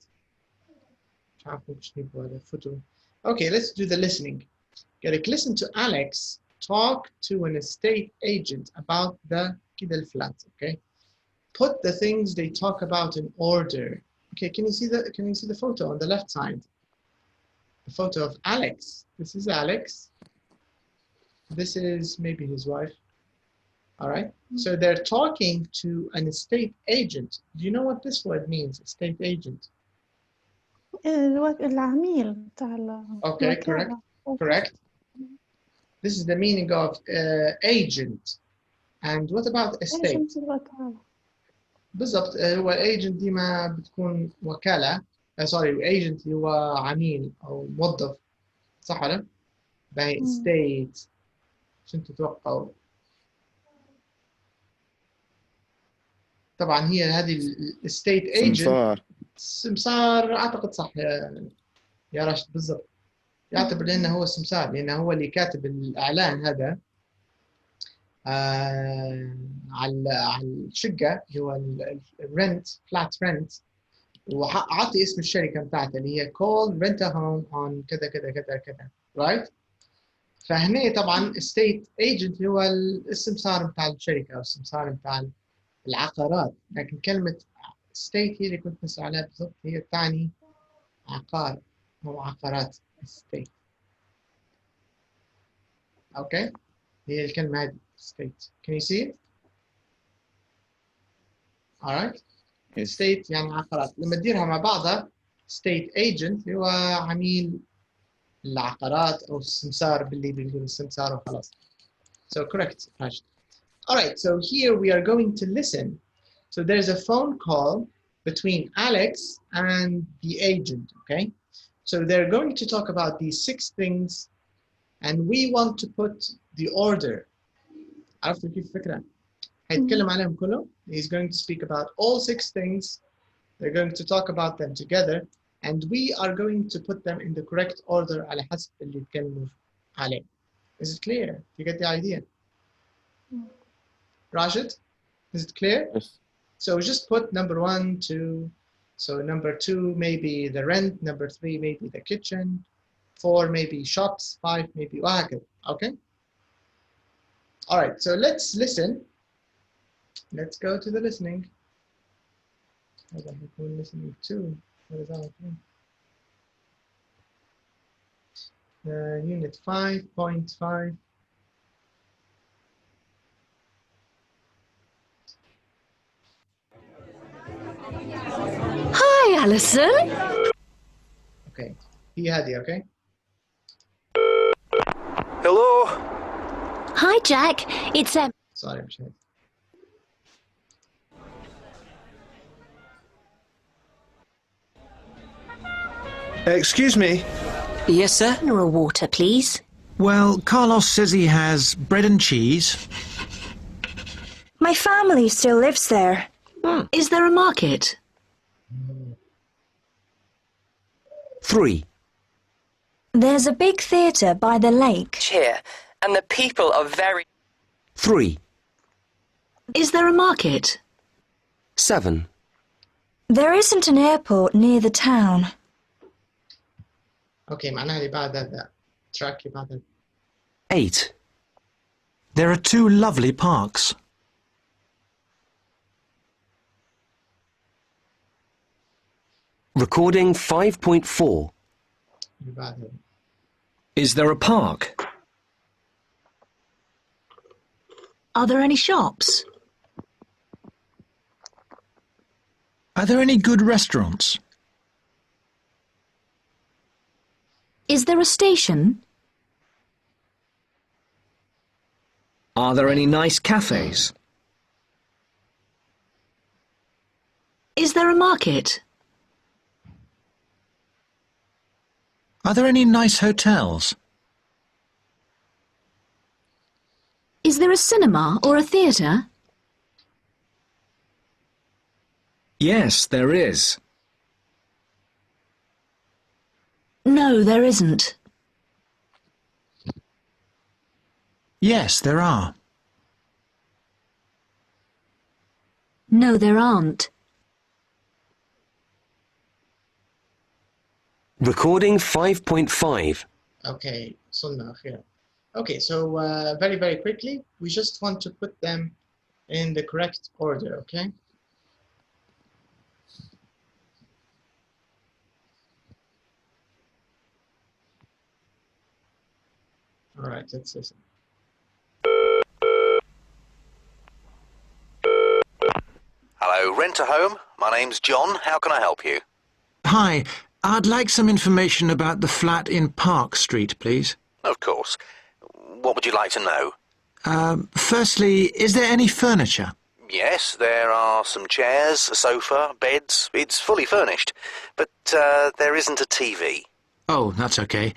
Okay, let's do the listening. Listen to Alex talk to an estate agent about the flat. Okay, put the things they talk about in order. Okay, can you see the photo on the left side? The photo of Alex. This is Alex. This is maybe his wife. All right. So they're talking to an estate agent. Do you know what this word means? Estate agent. العميل بتاع Okay, correct. This is the meaning of agent. And what about estate? بالضبط هو agent ديما بتكون وكالة. sorry, agent هو عميل أو موظف صح ولا؟ باهي estate شنو تتوقعوا؟ طبعا هي هذه estate agent سمسار أعتقد صح يا راشد بالضبط. يعتبر لأنه هو السمسار لأنه هو اللي كاتب الإعلان هذا على الشقة اللي هو الرنت فلات رنت وعطي اسم الشركة بتاعته اللي هي call rent a home on كذا كذا كذا كذا right. فهنا طبعا estate agent هو السمسار بتاع الشركة أو السمسار بتاع العقارات. لكن كلمة estate هي اللي كنت بسأل عليها بالضبط هي تعني عقار أو عقارات estate. Okay, هي الكلمة هذه estate. Can you see it? Alright. Estate يعني عقارات. لما تديرها مع بعضها estate agent هو عميل العقارات أو السمسار باللي بنقول السمسار وخلاص. So correct. Alright, so here we are going to listen. So there's a phone call between Alex and the agent, okay? So they're going to talk about these 6 things and we want to put the order. عرفتوا كيف الفكرة؟ هيتكلم عليهم كلهم. He's going to speak about all 6 things. They're going to talk about them together, and we are going to put them in the correct order على حسب اللي يتكلموا عليه. Is it clear? You get the idea? Rashid, is it clear? Yes. So just put number 1, 2. So number 2 maybe the rent, number 3 maybe the kitchen, 4 maybe shops, 5 maybe وهكذا. Okay? All right, so let's listen. Let's go to the listening. What are we listening to? What is that? Unit 5.5. Hi, Alison. Okay. He had it, okay? Hello. Hi, Jack. It's Sorry, I'm sure. Excuse me. Yes, sir. Or a water, please. Well, Carlos says he has bread and cheese. My family still lives there. Is there a market? 3. There's a big theatre by the lake. Here, and the people are very... 3. Is there a market? 7. There isn't an airport near the town. Okay, معناها اللي بعد هذا track اللي بعد 8. There are 2 lovely parks. Recording 5.4. اللي بعد Is there a park? Are there any shops? Are there any good restaurants? Is there a station? Are there any nice cafes? Is there a market? Are there any nice hotels? Is there a cinema or a theatre? Yes, there is. No, there isn't. Yes, there are. No, there aren't. Recording 5.5. Okay, صلنا أخيرا. Okay, so very, very quickly, we just want to put them in the correct order, okay? All right, let's listen. Hello, Rent-A-Home. My name's John. How can I help you? Hi, I'd like some information about the flat in Park Street, please. Of course. What would you like to know? Firstly, is there any furniture? Yes, there are some chairs, a sofa, beds. It's fully furnished. But there isn't a TV. Oh, that's okay.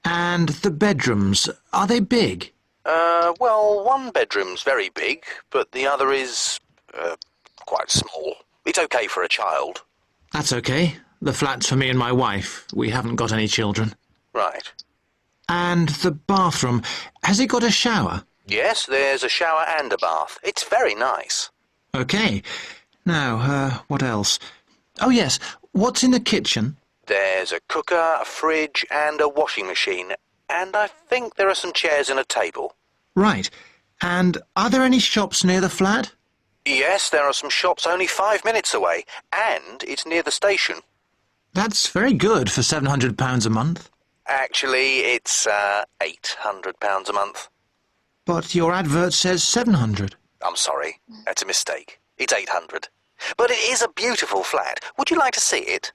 And the bedrooms, are they big? Well, one bedroom's very big, but the other is quite small. It's okay for a child. That's okay. The flat's for me and my wife. We haven't got any children. Right. And the bathroom, has it got a shower? Yes, there's a shower and a bath. It's very nice. Okay. Now, what else? Oh, yes. What's in the kitchen? There's a cooker, a fridge, and a washing machine. And I think there are some chairs and a table. Right. And are there any shops near the flat? Yes, there are some shops only 5 minutes away. And it's near the station. That's very good for £700 a month. Actually, it's £800 a month. But your advert says 700. I'm sorry. That's a mistake. It's 800. But it is a beautiful flat. Would you like to see it?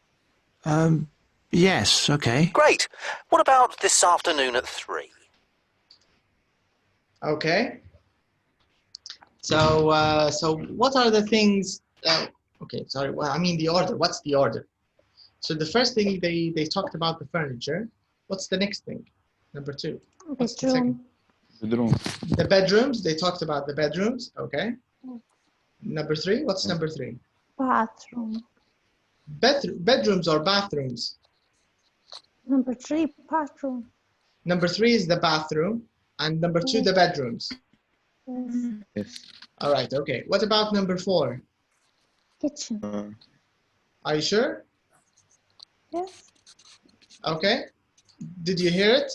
Yes, okay. Great. What about this afternoon at 3? Okay. So what are the things? Okay, sorry. Well, I mean the order. What's the order? So the first thing they talked about the furniture. What's the next thing? Number 2. What's the second? Bedroom. The bedrooms. They talked about the bedrooms. Okay. Number 3, what's number 3? Bathroom. Bedrooms or bathrooms? Number 3, bathroom. Number 3 is the bathroom, and number 2, the bedrooms. Yes. Yes. All right, okay. What about number 4? Kitchen. Are you sure? Yes. Okay. Did you hear it,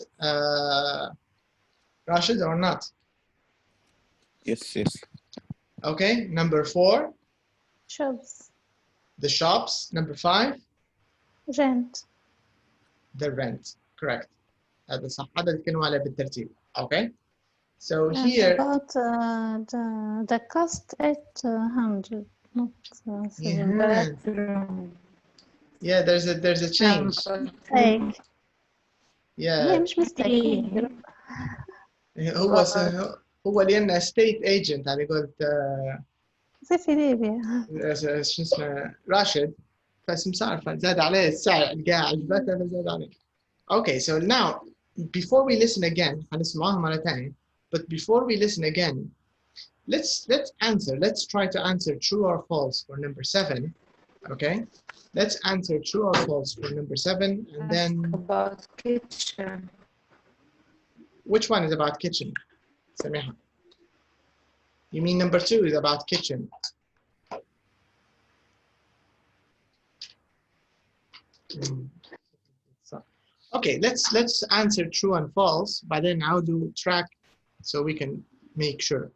Rashid, or not? Yes, yes. Okay, number 4, Shops. the shops. Number 5, Rent. the rent. Correct. هذا صح. هذا اللي كانوا عليه بالترتيب. Okay. So And here, about the cost 800, not 700. yeah, there's a change. Mistake. Yeah. مش mistake. هو لأنه state agent. يعني قلت زي في ليبيا. شو اسمه راشد، بس مش عارفة زاد عليه السعر القاعد عجبته فزاد عليه. Okay, so now before we listen again, هنسمعها مرة ثانية. But before we listen again, let's answer. Let's try to answer true or false for number 7. Okay, let's answer true or false for number 7, and then about kitchen. which one is about kitchen? Samiha. You mean number 2 is about kitchen? Okay, let's answer true and false, but then I'll do track so we can make sure.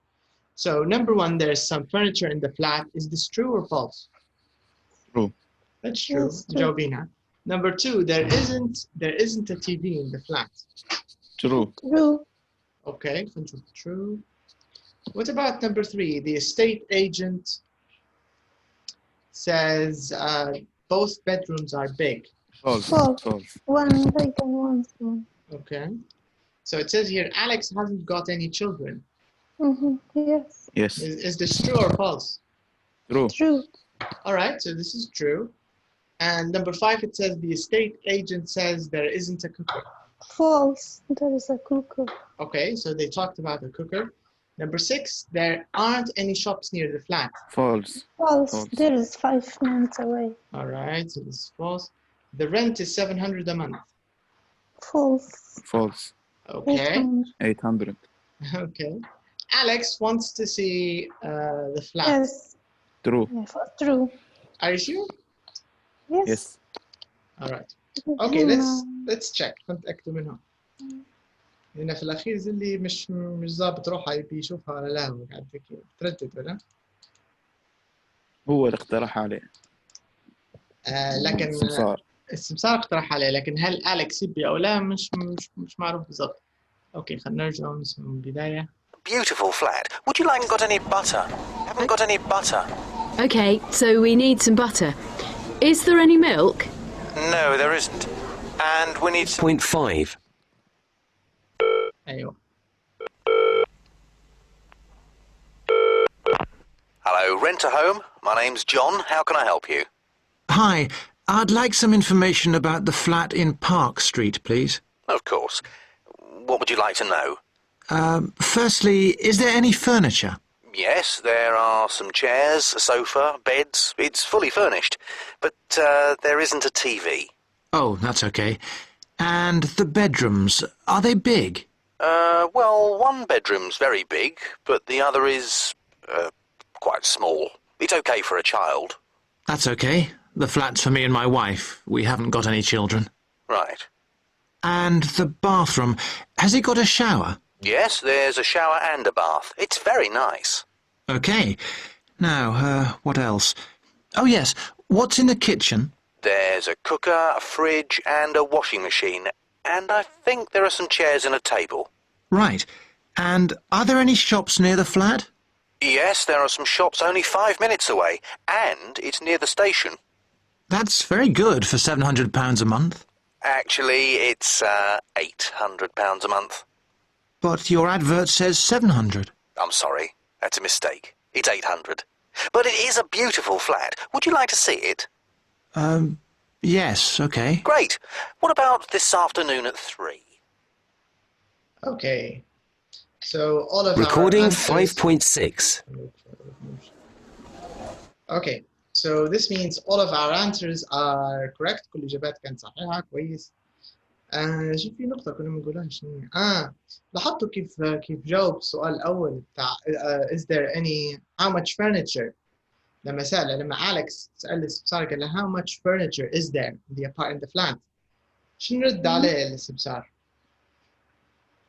So number 1, there's some furniture in the flat. Is this true or false? True. That's true. Yes, true. Jawabina. Number 2, there isn't a TV in the flat. True. True. Okay, true. What about number 3? The estate agent says both bedrooms are big. False. False. False. One big and one small. Okay. So it says here, Alex hasn't got any children. Yes. Yes. Is this true or false? True. True. All right, so this is true. And number 5, it says the estate agent says there isn't a cooker. False. There is a cooker. Okay, so they talked about a cooker. Number 6, there aren't any shops near the flat. False. False. False. There is 5 minutes away. All right, so this is false. The rent is 700 a month. False. False. Okay. 800. Okay. Alex wants to see the flat. Yes. True. Yes. True. Are you sure? Yes. Yes. All right. Okay, let's check. نتأكد منها. لأن في الأخير زلي مش ضابط روحه يبي يشوفها ولا لا، هو قاعد تردد ولا؟ هو اللي اقترح عليه. لكن السمسار اقترح عليه، لكن هل أليكس يبي أو لا مش معروف بالضبط. أوكي، خلينا نرجع ونسمع من البداية. Beautiful flat. Would you like got any butter? Haven't got any butter. Okay, so we need some butter. Is there any milk? No, there isn't. And we need some... 0.5. أيوه. Hello, Rent-A-Home. My name's John. How can I help you? Hi, I'd like some information about the flat in Park Street, please. Of course. What would you like to know? Firstly, is there any furniture? Yes, there are some chairs, a sofa, beds. It's fully furnished. But there isn't a TV. Oh, that's okay. And the bedrooms, are they big? Well, one bedroom's very big, but the other is quite small. It's okay for a child. That's okay. The flat's for me and my wife. We haven't got any children. Right. And the bathroom, has it got a shower? Yes, there's a shower and a bath. It's very nice. Okay. Now, what else? Oh, yes. What's in the kitchen? There's a cooker, a fridge, and a washing machine. And I think there are some chairs and a table. Right. And are there any shops near the flat? Yes, there are some shops only 5 minutes away. And it's near the station. That's very good for £700 a month. Actually, it's £800 a month. But your advert says 700. I'm sorry. That's a mistake. It's 800. But it is a beautiful flat. Would you like to see it? Yes, okay. Great. What about this afternoon at 3? Okay. So all of Recording our answers... 5.6. Okay, so this means all of our answers are correct. كل الإجابات كانت صحيحة. كويس. شوف في نقطة كنا بنقولها شنو لاحظتوا كيف جاوب السؤال الأول بتاع is there any how much furniture لما أليكس سأل الاستفسار قال له how much furniture is there in the flat شنو رد عليه الاستفسار؟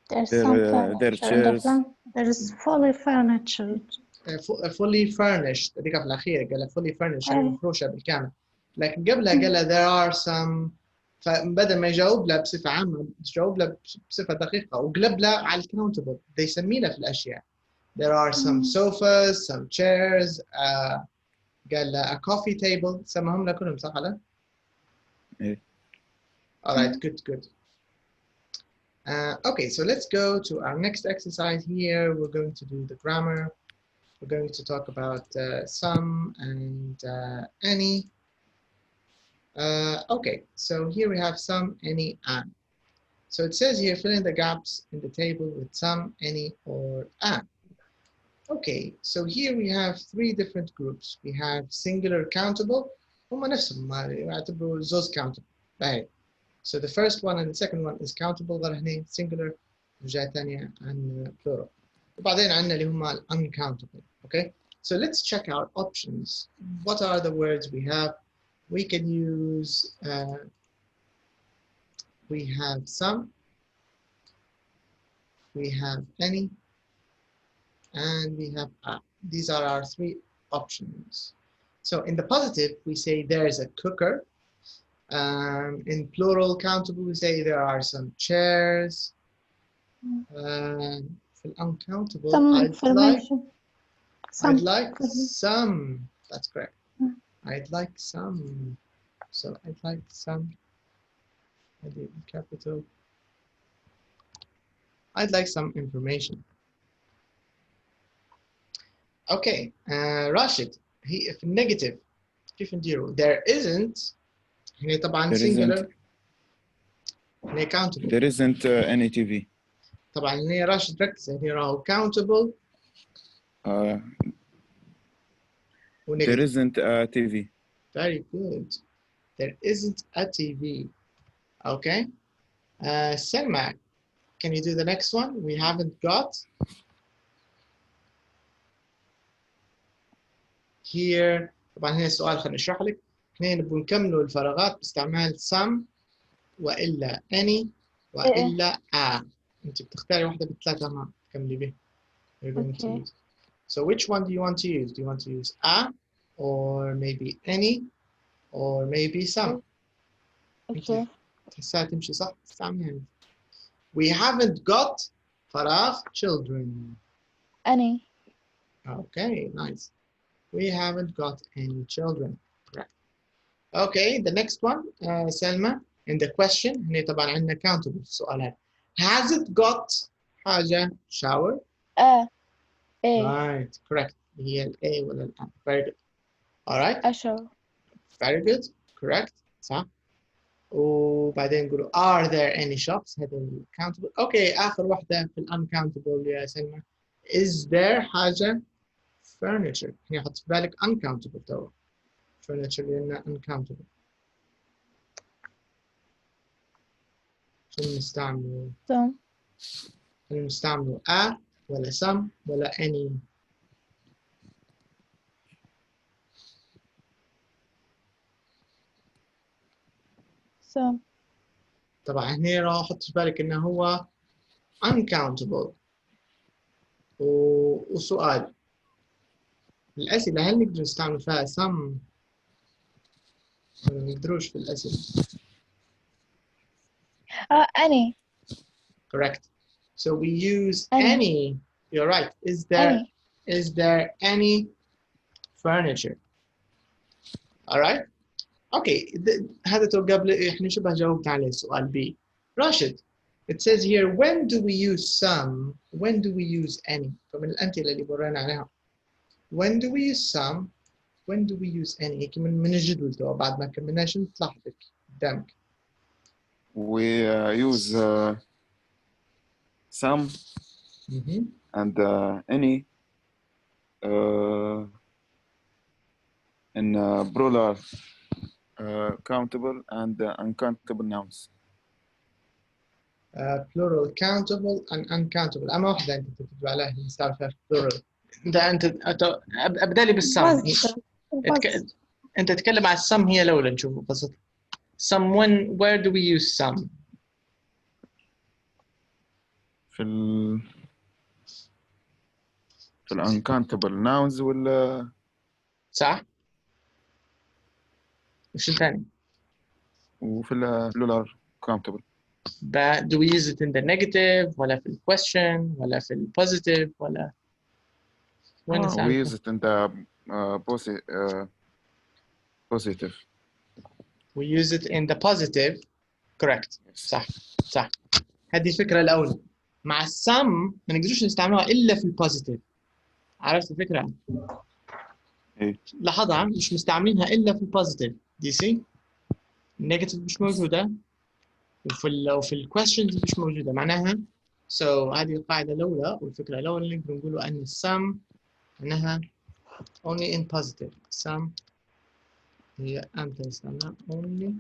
There's some their furniture in the chairs. flat. There is fully furniture. fully furnished هذيك في الأخير قال له fully furnished يعني أي. مفروشة بالكامل لكن قبلها قال له there are some فبدل ما يجاوب له بصفة عامة يجاوب له بصفة دقيقة وقلب له على الكاونتبل ده يسمي له في الأشياء there are some sofas some chairs قال له a coffee table سماهم له كلهم صح ولا؟ إيه. Alright good okay so let's go to our next exercise here we're going to do the grammar we're going to talk about some and any okay so here we have some any and so it says here fill in the gaps in the table with some any or and okay so here we have three different groups we have singular countable هما نفسهم يعتبروا زوز countable right so the first one and the second one is countable غير هنا singular وجهة ثانية عن plural وبعدين عندنا اللي هما uncountable okay so let's check our options what are the words we have we can use we have some we have any and we have these are our three options so in the positive we say there is a cooker in plural countable we say there are some chairs for uncountable I'd like some that's correct I'd like some so I'd like some capital I'd like some information okay Rashid he في negative كيف نديرو there isn't هنا طبعا singular هنا countable There isn't any TV. طبعا هنا راشد ركز هنا راهو countable There isn't a TV. very good there isn't a TV okay Selma can you do the next one we haven't got here طبعا هنا السؤال خلينا نشرح لك هنا نبغى نكملوا الفراغات باستعمال some وإلا any وإلا a أنت بتختاري واحدة بالثلاثة ما تكملي به you're going to use so which one do you want to use do you want to use a or maybe any or maybe some okay تحسها تمشي صح استعملها we haven't got فراغ children any okay nice we haven't got any children correct okay the next one Selma in the question هنا طبعا عندنا countable في السؤال هذا has it got حاجة shower A right correct هي ال A ولا ال A very good alright a shower very good correct صح وبعدين نقولوا are there any shops هذا ال countable okay آخر واحدة في ال uncountable يا سلمى is there حاجة furniture هنا حط في بالك uncountable توا furniture لأنه uncountable شنو نستعملوا some نستعملوا a ولا some ولا any some طبعا هنا راح احط في بالك انه هو uncountable وسؤال الأسئلة هل نقدر نستعمل فيها some ولا نقدروش في الأسئلة any correct so we use any you're right is there any furniture alright okay هذا تو قبل احنا شبه جاوبت عليه السؤال B راشد it says here when do we use some when do we use any فمن الأمثلة اللي برينا عليها when do we use some when do we use any هيك من الجدول تو بعد ما كملنا شنو تلاحظ لك قدامك We use some and any in plural, countable and uncountable nouns. plural countable and uncountable. أما واحدة أنت تكتب عليها نستعمل فيها plural. أبدأ لي بالسم. أنت تتكلم على السم هي الأولى نشوف قصتها. Some where do we use some؟ في uncountable nouns ولا صح؟ وش الثاني؟ وفي plural countable. But do we use it in the negative ولا في question ولا في positive ولا when is we use it in the positive. We use it in the positive. Correct. صح. هذه الفكرة الأولى. مع السم ما نقدرش نستعملها إلا في البوزيتيف. عرفت الفكرة؟ إيه. لاحظها مش مستعملينها إلا في البوزيتيف. Do you see؟ النيجاتيف مش موجودة. وفي الكويشنز مش موجودة. معناها هذه القاعدة الأولى والفكرة الأولى اللي نقدر نقوله أن السم أنها only in positive. Some هي أمتى نستعملها only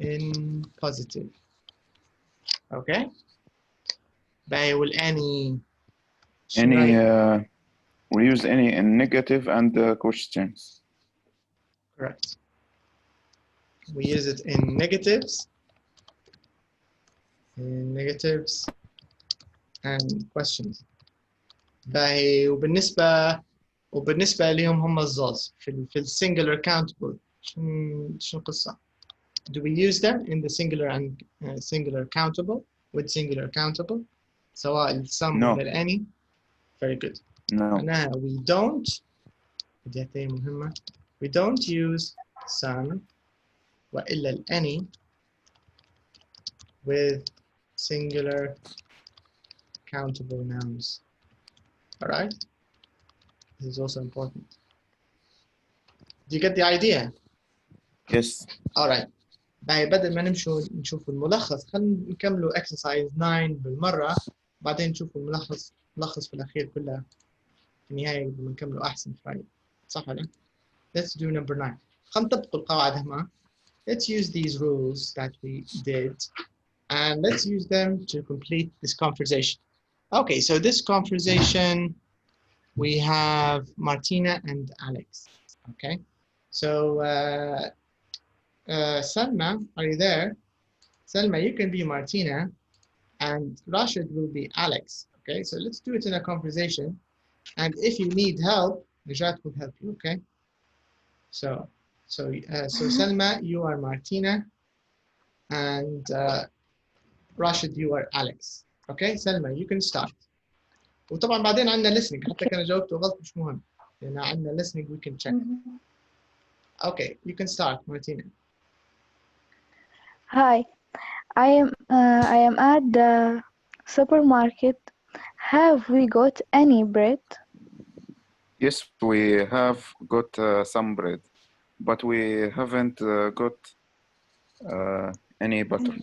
in positive. Okay. باي والأني we use any in negative and questions. Correct. We use it in negatives. And questions. باي وبالنسبة لهم هم الزوز في singular countable شنو القصة؟ Do we use them in the singular and singular countable with singular countable سواء السم No. ولا any? Very good. No. معناها we don't بدايتين مهمة we don't use some وإلا any with singular countable nouns. All right? This is also important. Do you get the idea? Yes. All right. بدل ما نشوف الملخص خلينا نكملوا exercise 9 بالمرة بعدين نشوف الملخص في الأخير كله في النهاية بنكمله أحسن شوي صح ولا؟ Let's do number 9. خلينا نطبق القواعد هما. Let's use these rules that we did and let's use them to complete this conversation. Okay, so this conversation we have Martina and Alex. Okay, so Salma, are you there? Salma, you can be Martina and Rashid will be Alex. Okay, so let's do it in a conversation. And if you need help, Najat will help you. Okay, so Salma, you are Martina and Rashid, you are Alex. Okay, Salma, you can start. وطبعا بعدين عندنا listening حتى كان جاوبت غلط مش مهم لأن عندنا listening we can check. Okay, you can start, Martina. Hi, I am at the supermarket. Have we got any bread? Yes, we have got some bread, but we haven't got any butter.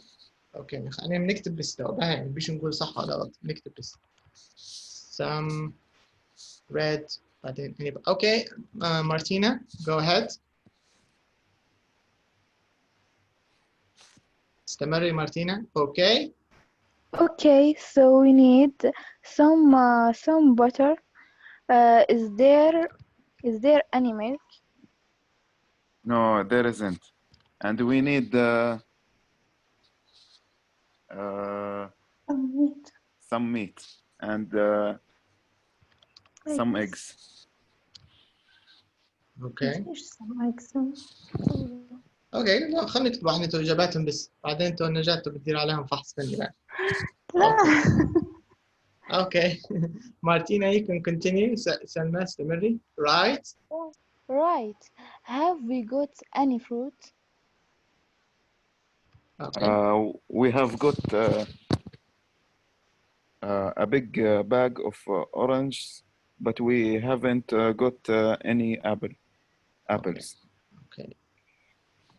Okay, خلينا نكتب بس يعني بيش نقول صح ولا غلط نكتب بس. Some bread بعدين any. Okay, Martina, go ahead. استمري Martina. Okay. Okay, so we need some butter. Is there any milk? No, there isn't, and we need some meat and some eggs. Okay. Okay, لا خلينا نكتب احنا إجاباتهم بس بعدين انتوا نجاة بتدير عليهم فحص فني بعد. Okay. Martina, you can continue. Salma, استمري. Right. Right. Have we got any fruit? Okay. We have got a big bag of oranges, but we haven't got any apples. Okay.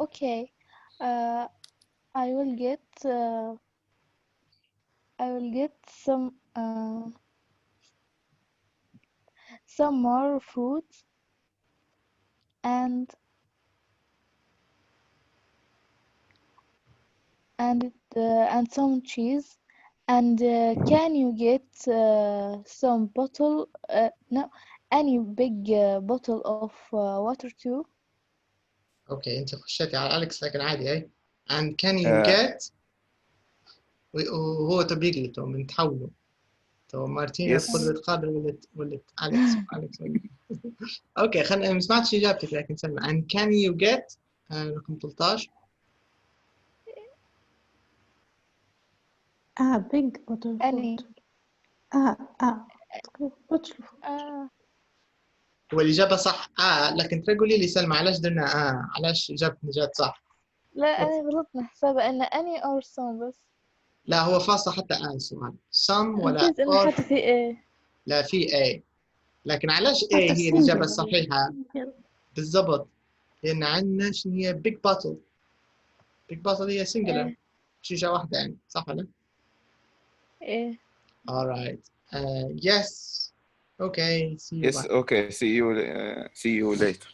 Okay. I will get some more fruit. and some cheese. And can you get some bottle? No, any big bottle of water too? اوكي انت خشيتي على اليكس لكن عادي اي. and can you get وهو تبريق له من تحوله تو مارتينا Yes. تقول بتقابل ولت اليكس اوكي خلينا ما سمعتش اجابتك لكن سلمى. and can you get رقم 13 big bottle of Any. water. bottle of هو الإجابة صح لكن تقولي لي سلمى علاش درنا علاش إجابتنا جات صح؟ لا أنا غلطنا حسابة إن any or some بس. لا هو فاصل حتى السؤال some ولا نسيت إنه حتى في A. لا في A لكن علاش A هي الإجابة الصحيحة؟ بالضبط لأن عندنا شنو هي big bottle هي singular شيشة واحدة يعني صح ولا؟ إيه. alright yes okay see you Yes, back. okay. See you later.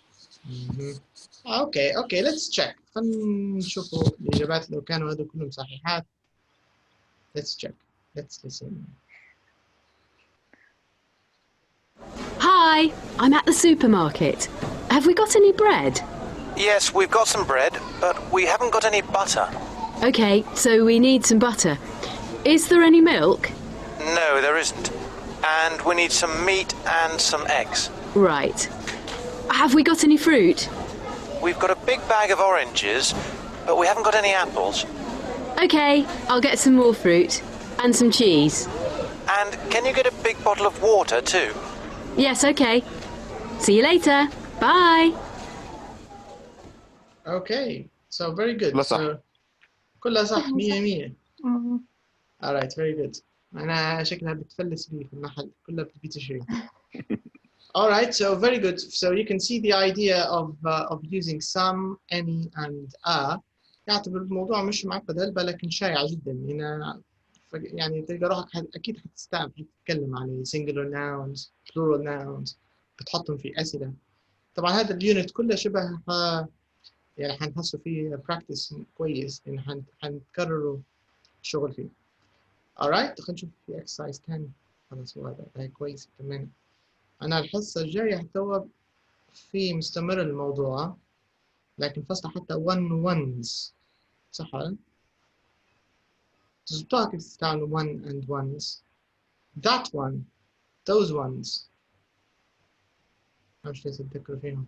okay let's check خلينا نشوفوا الإجابات لو كانوا هذول كلهم صحيحات. Let's check. Let's listen. Hi, I'm at the supermarket. Have we got any bread? Yes, we've got some bread, but we haven't got any butter. Okay, so we need some butter. Is there any milk? No, there isn't. And we need some meat and some eggs. Right. Have we got any fruit? We've got a big bag of oranges, but we haven't got any apples. Okay, I'll get some more fruit. And some cheese. And can you get a big bottle of water too? Yes, okay. See you later. Bye. Okay, so very good. كلها صح. So, كلها صح 100. Alright, very good. أنا شكلها بتفلس بي في المحل كلها بتجي تشري. Alright, so very good. So you can see the idea of using some, any, and يعتبر الموضوع مش معقد هلبة لكن شائع جدا. هنا يعني تلقى روحك أكيد حتستعب تتكلم عن singular nouns, plural nouns بتحطهم في أسئلة. طبعا هذا اليونت كله شبه يعني حنحسوا فيه practice كويس إن حنكرروا الشغل فيه. alright خلينا نشوف في exercise تاني. خلاص هو هذا كويس كمان. أنا الحصة الجاية توا في مستمر الموضوع لكن فصل حتى ones صح؟ تزبطوها كيف تستعملوا one and ones. That one, those ones. مش لازم تذكروا فيهم.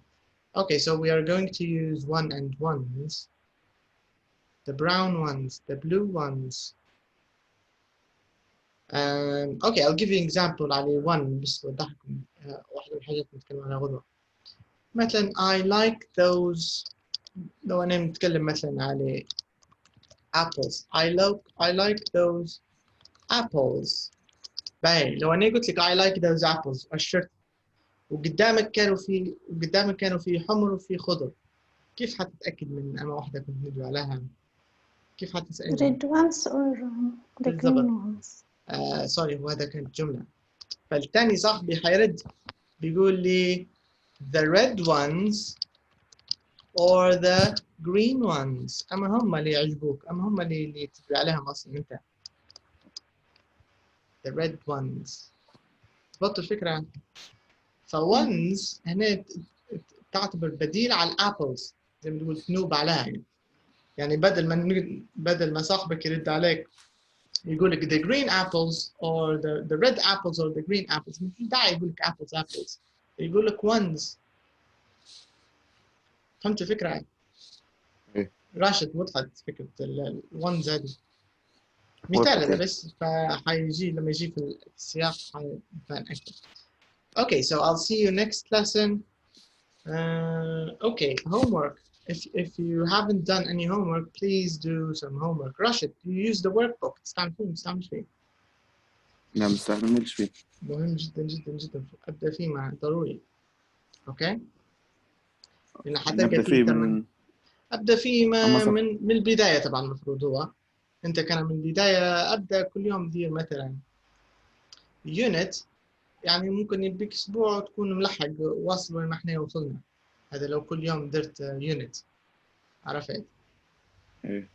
Okay, so we are going to use one and ones. The brown ones, the blue ones. Okay, I'll give you an example على one بس بوضحكم واحدة من الحاجات نتكلم عنها غدوة. مثلا I like those. لو أنا نتكلم مثلا على apples. I like those apples. باين لو أنا قلت لك I like those apples الشرط وقدامك كانوا في حمر وفي خضر كيف حتتأكد من أما واحدة كنت ندوي عليها؟ كيف حتسألني؟ red ones or the green ones. سوري هو هذا كانت جملة. فالتاني صاحبي حيرد بيقول لي the red ones or the green ones. أما هم اللي يعجبوك أما هم اللي تدري عليهم أصلا أنت. the red ones. ضبط الفكرة. فones هنا تعتبر بديل على الابلز زي ما تقول تنوب عليها يعني بدل ما صاحبك يرد عليك يقول لك the green apples or the red apples or the green apples مش داعي يقول لك apples يقول لك ones. فهمت الفكرة؟ راشد وضحت فكرة الones هذه. مثال هذا بس فحيجي لما يجي في السياق حيبان أكثر. Okay, so I'll see you next lesson. Okay, homework. If you haven't done any homework, please do some homework. Rashid, you use the workbook. استعمل فيه. لا ما استعملش فيه. مهم جدا جدا جدا. أبدأ فيه مع ضروري. Okay. لأن حتلقى فيه أبدأ فيه من البداية طبعا المفروض هو. أنت كان من البداية أبدأ كل يوم دير مثلا unit. يعني ممكن يبيك أسبوع وتكون ملحق واصل وين ما إحنا وصلنا. هذا لو كل يوم درت يونت، عرفت؟ إيه.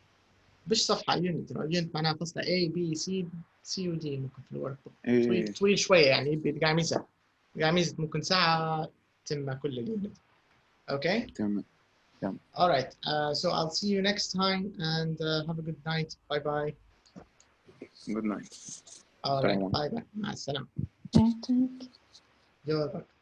مش صفحة يونت، يونت معناها فصلة A B C و D ممكن في الورك بوك. إيه. طويل شوية يعني يبي قاعميزة ممكن ساعة تم كل اليونت. Okay? تمام. All right. So I'll see you next time and have a good night. Bye bye. Good night. All right. Bye bye. مع السلامة. Thank you. You're welcome.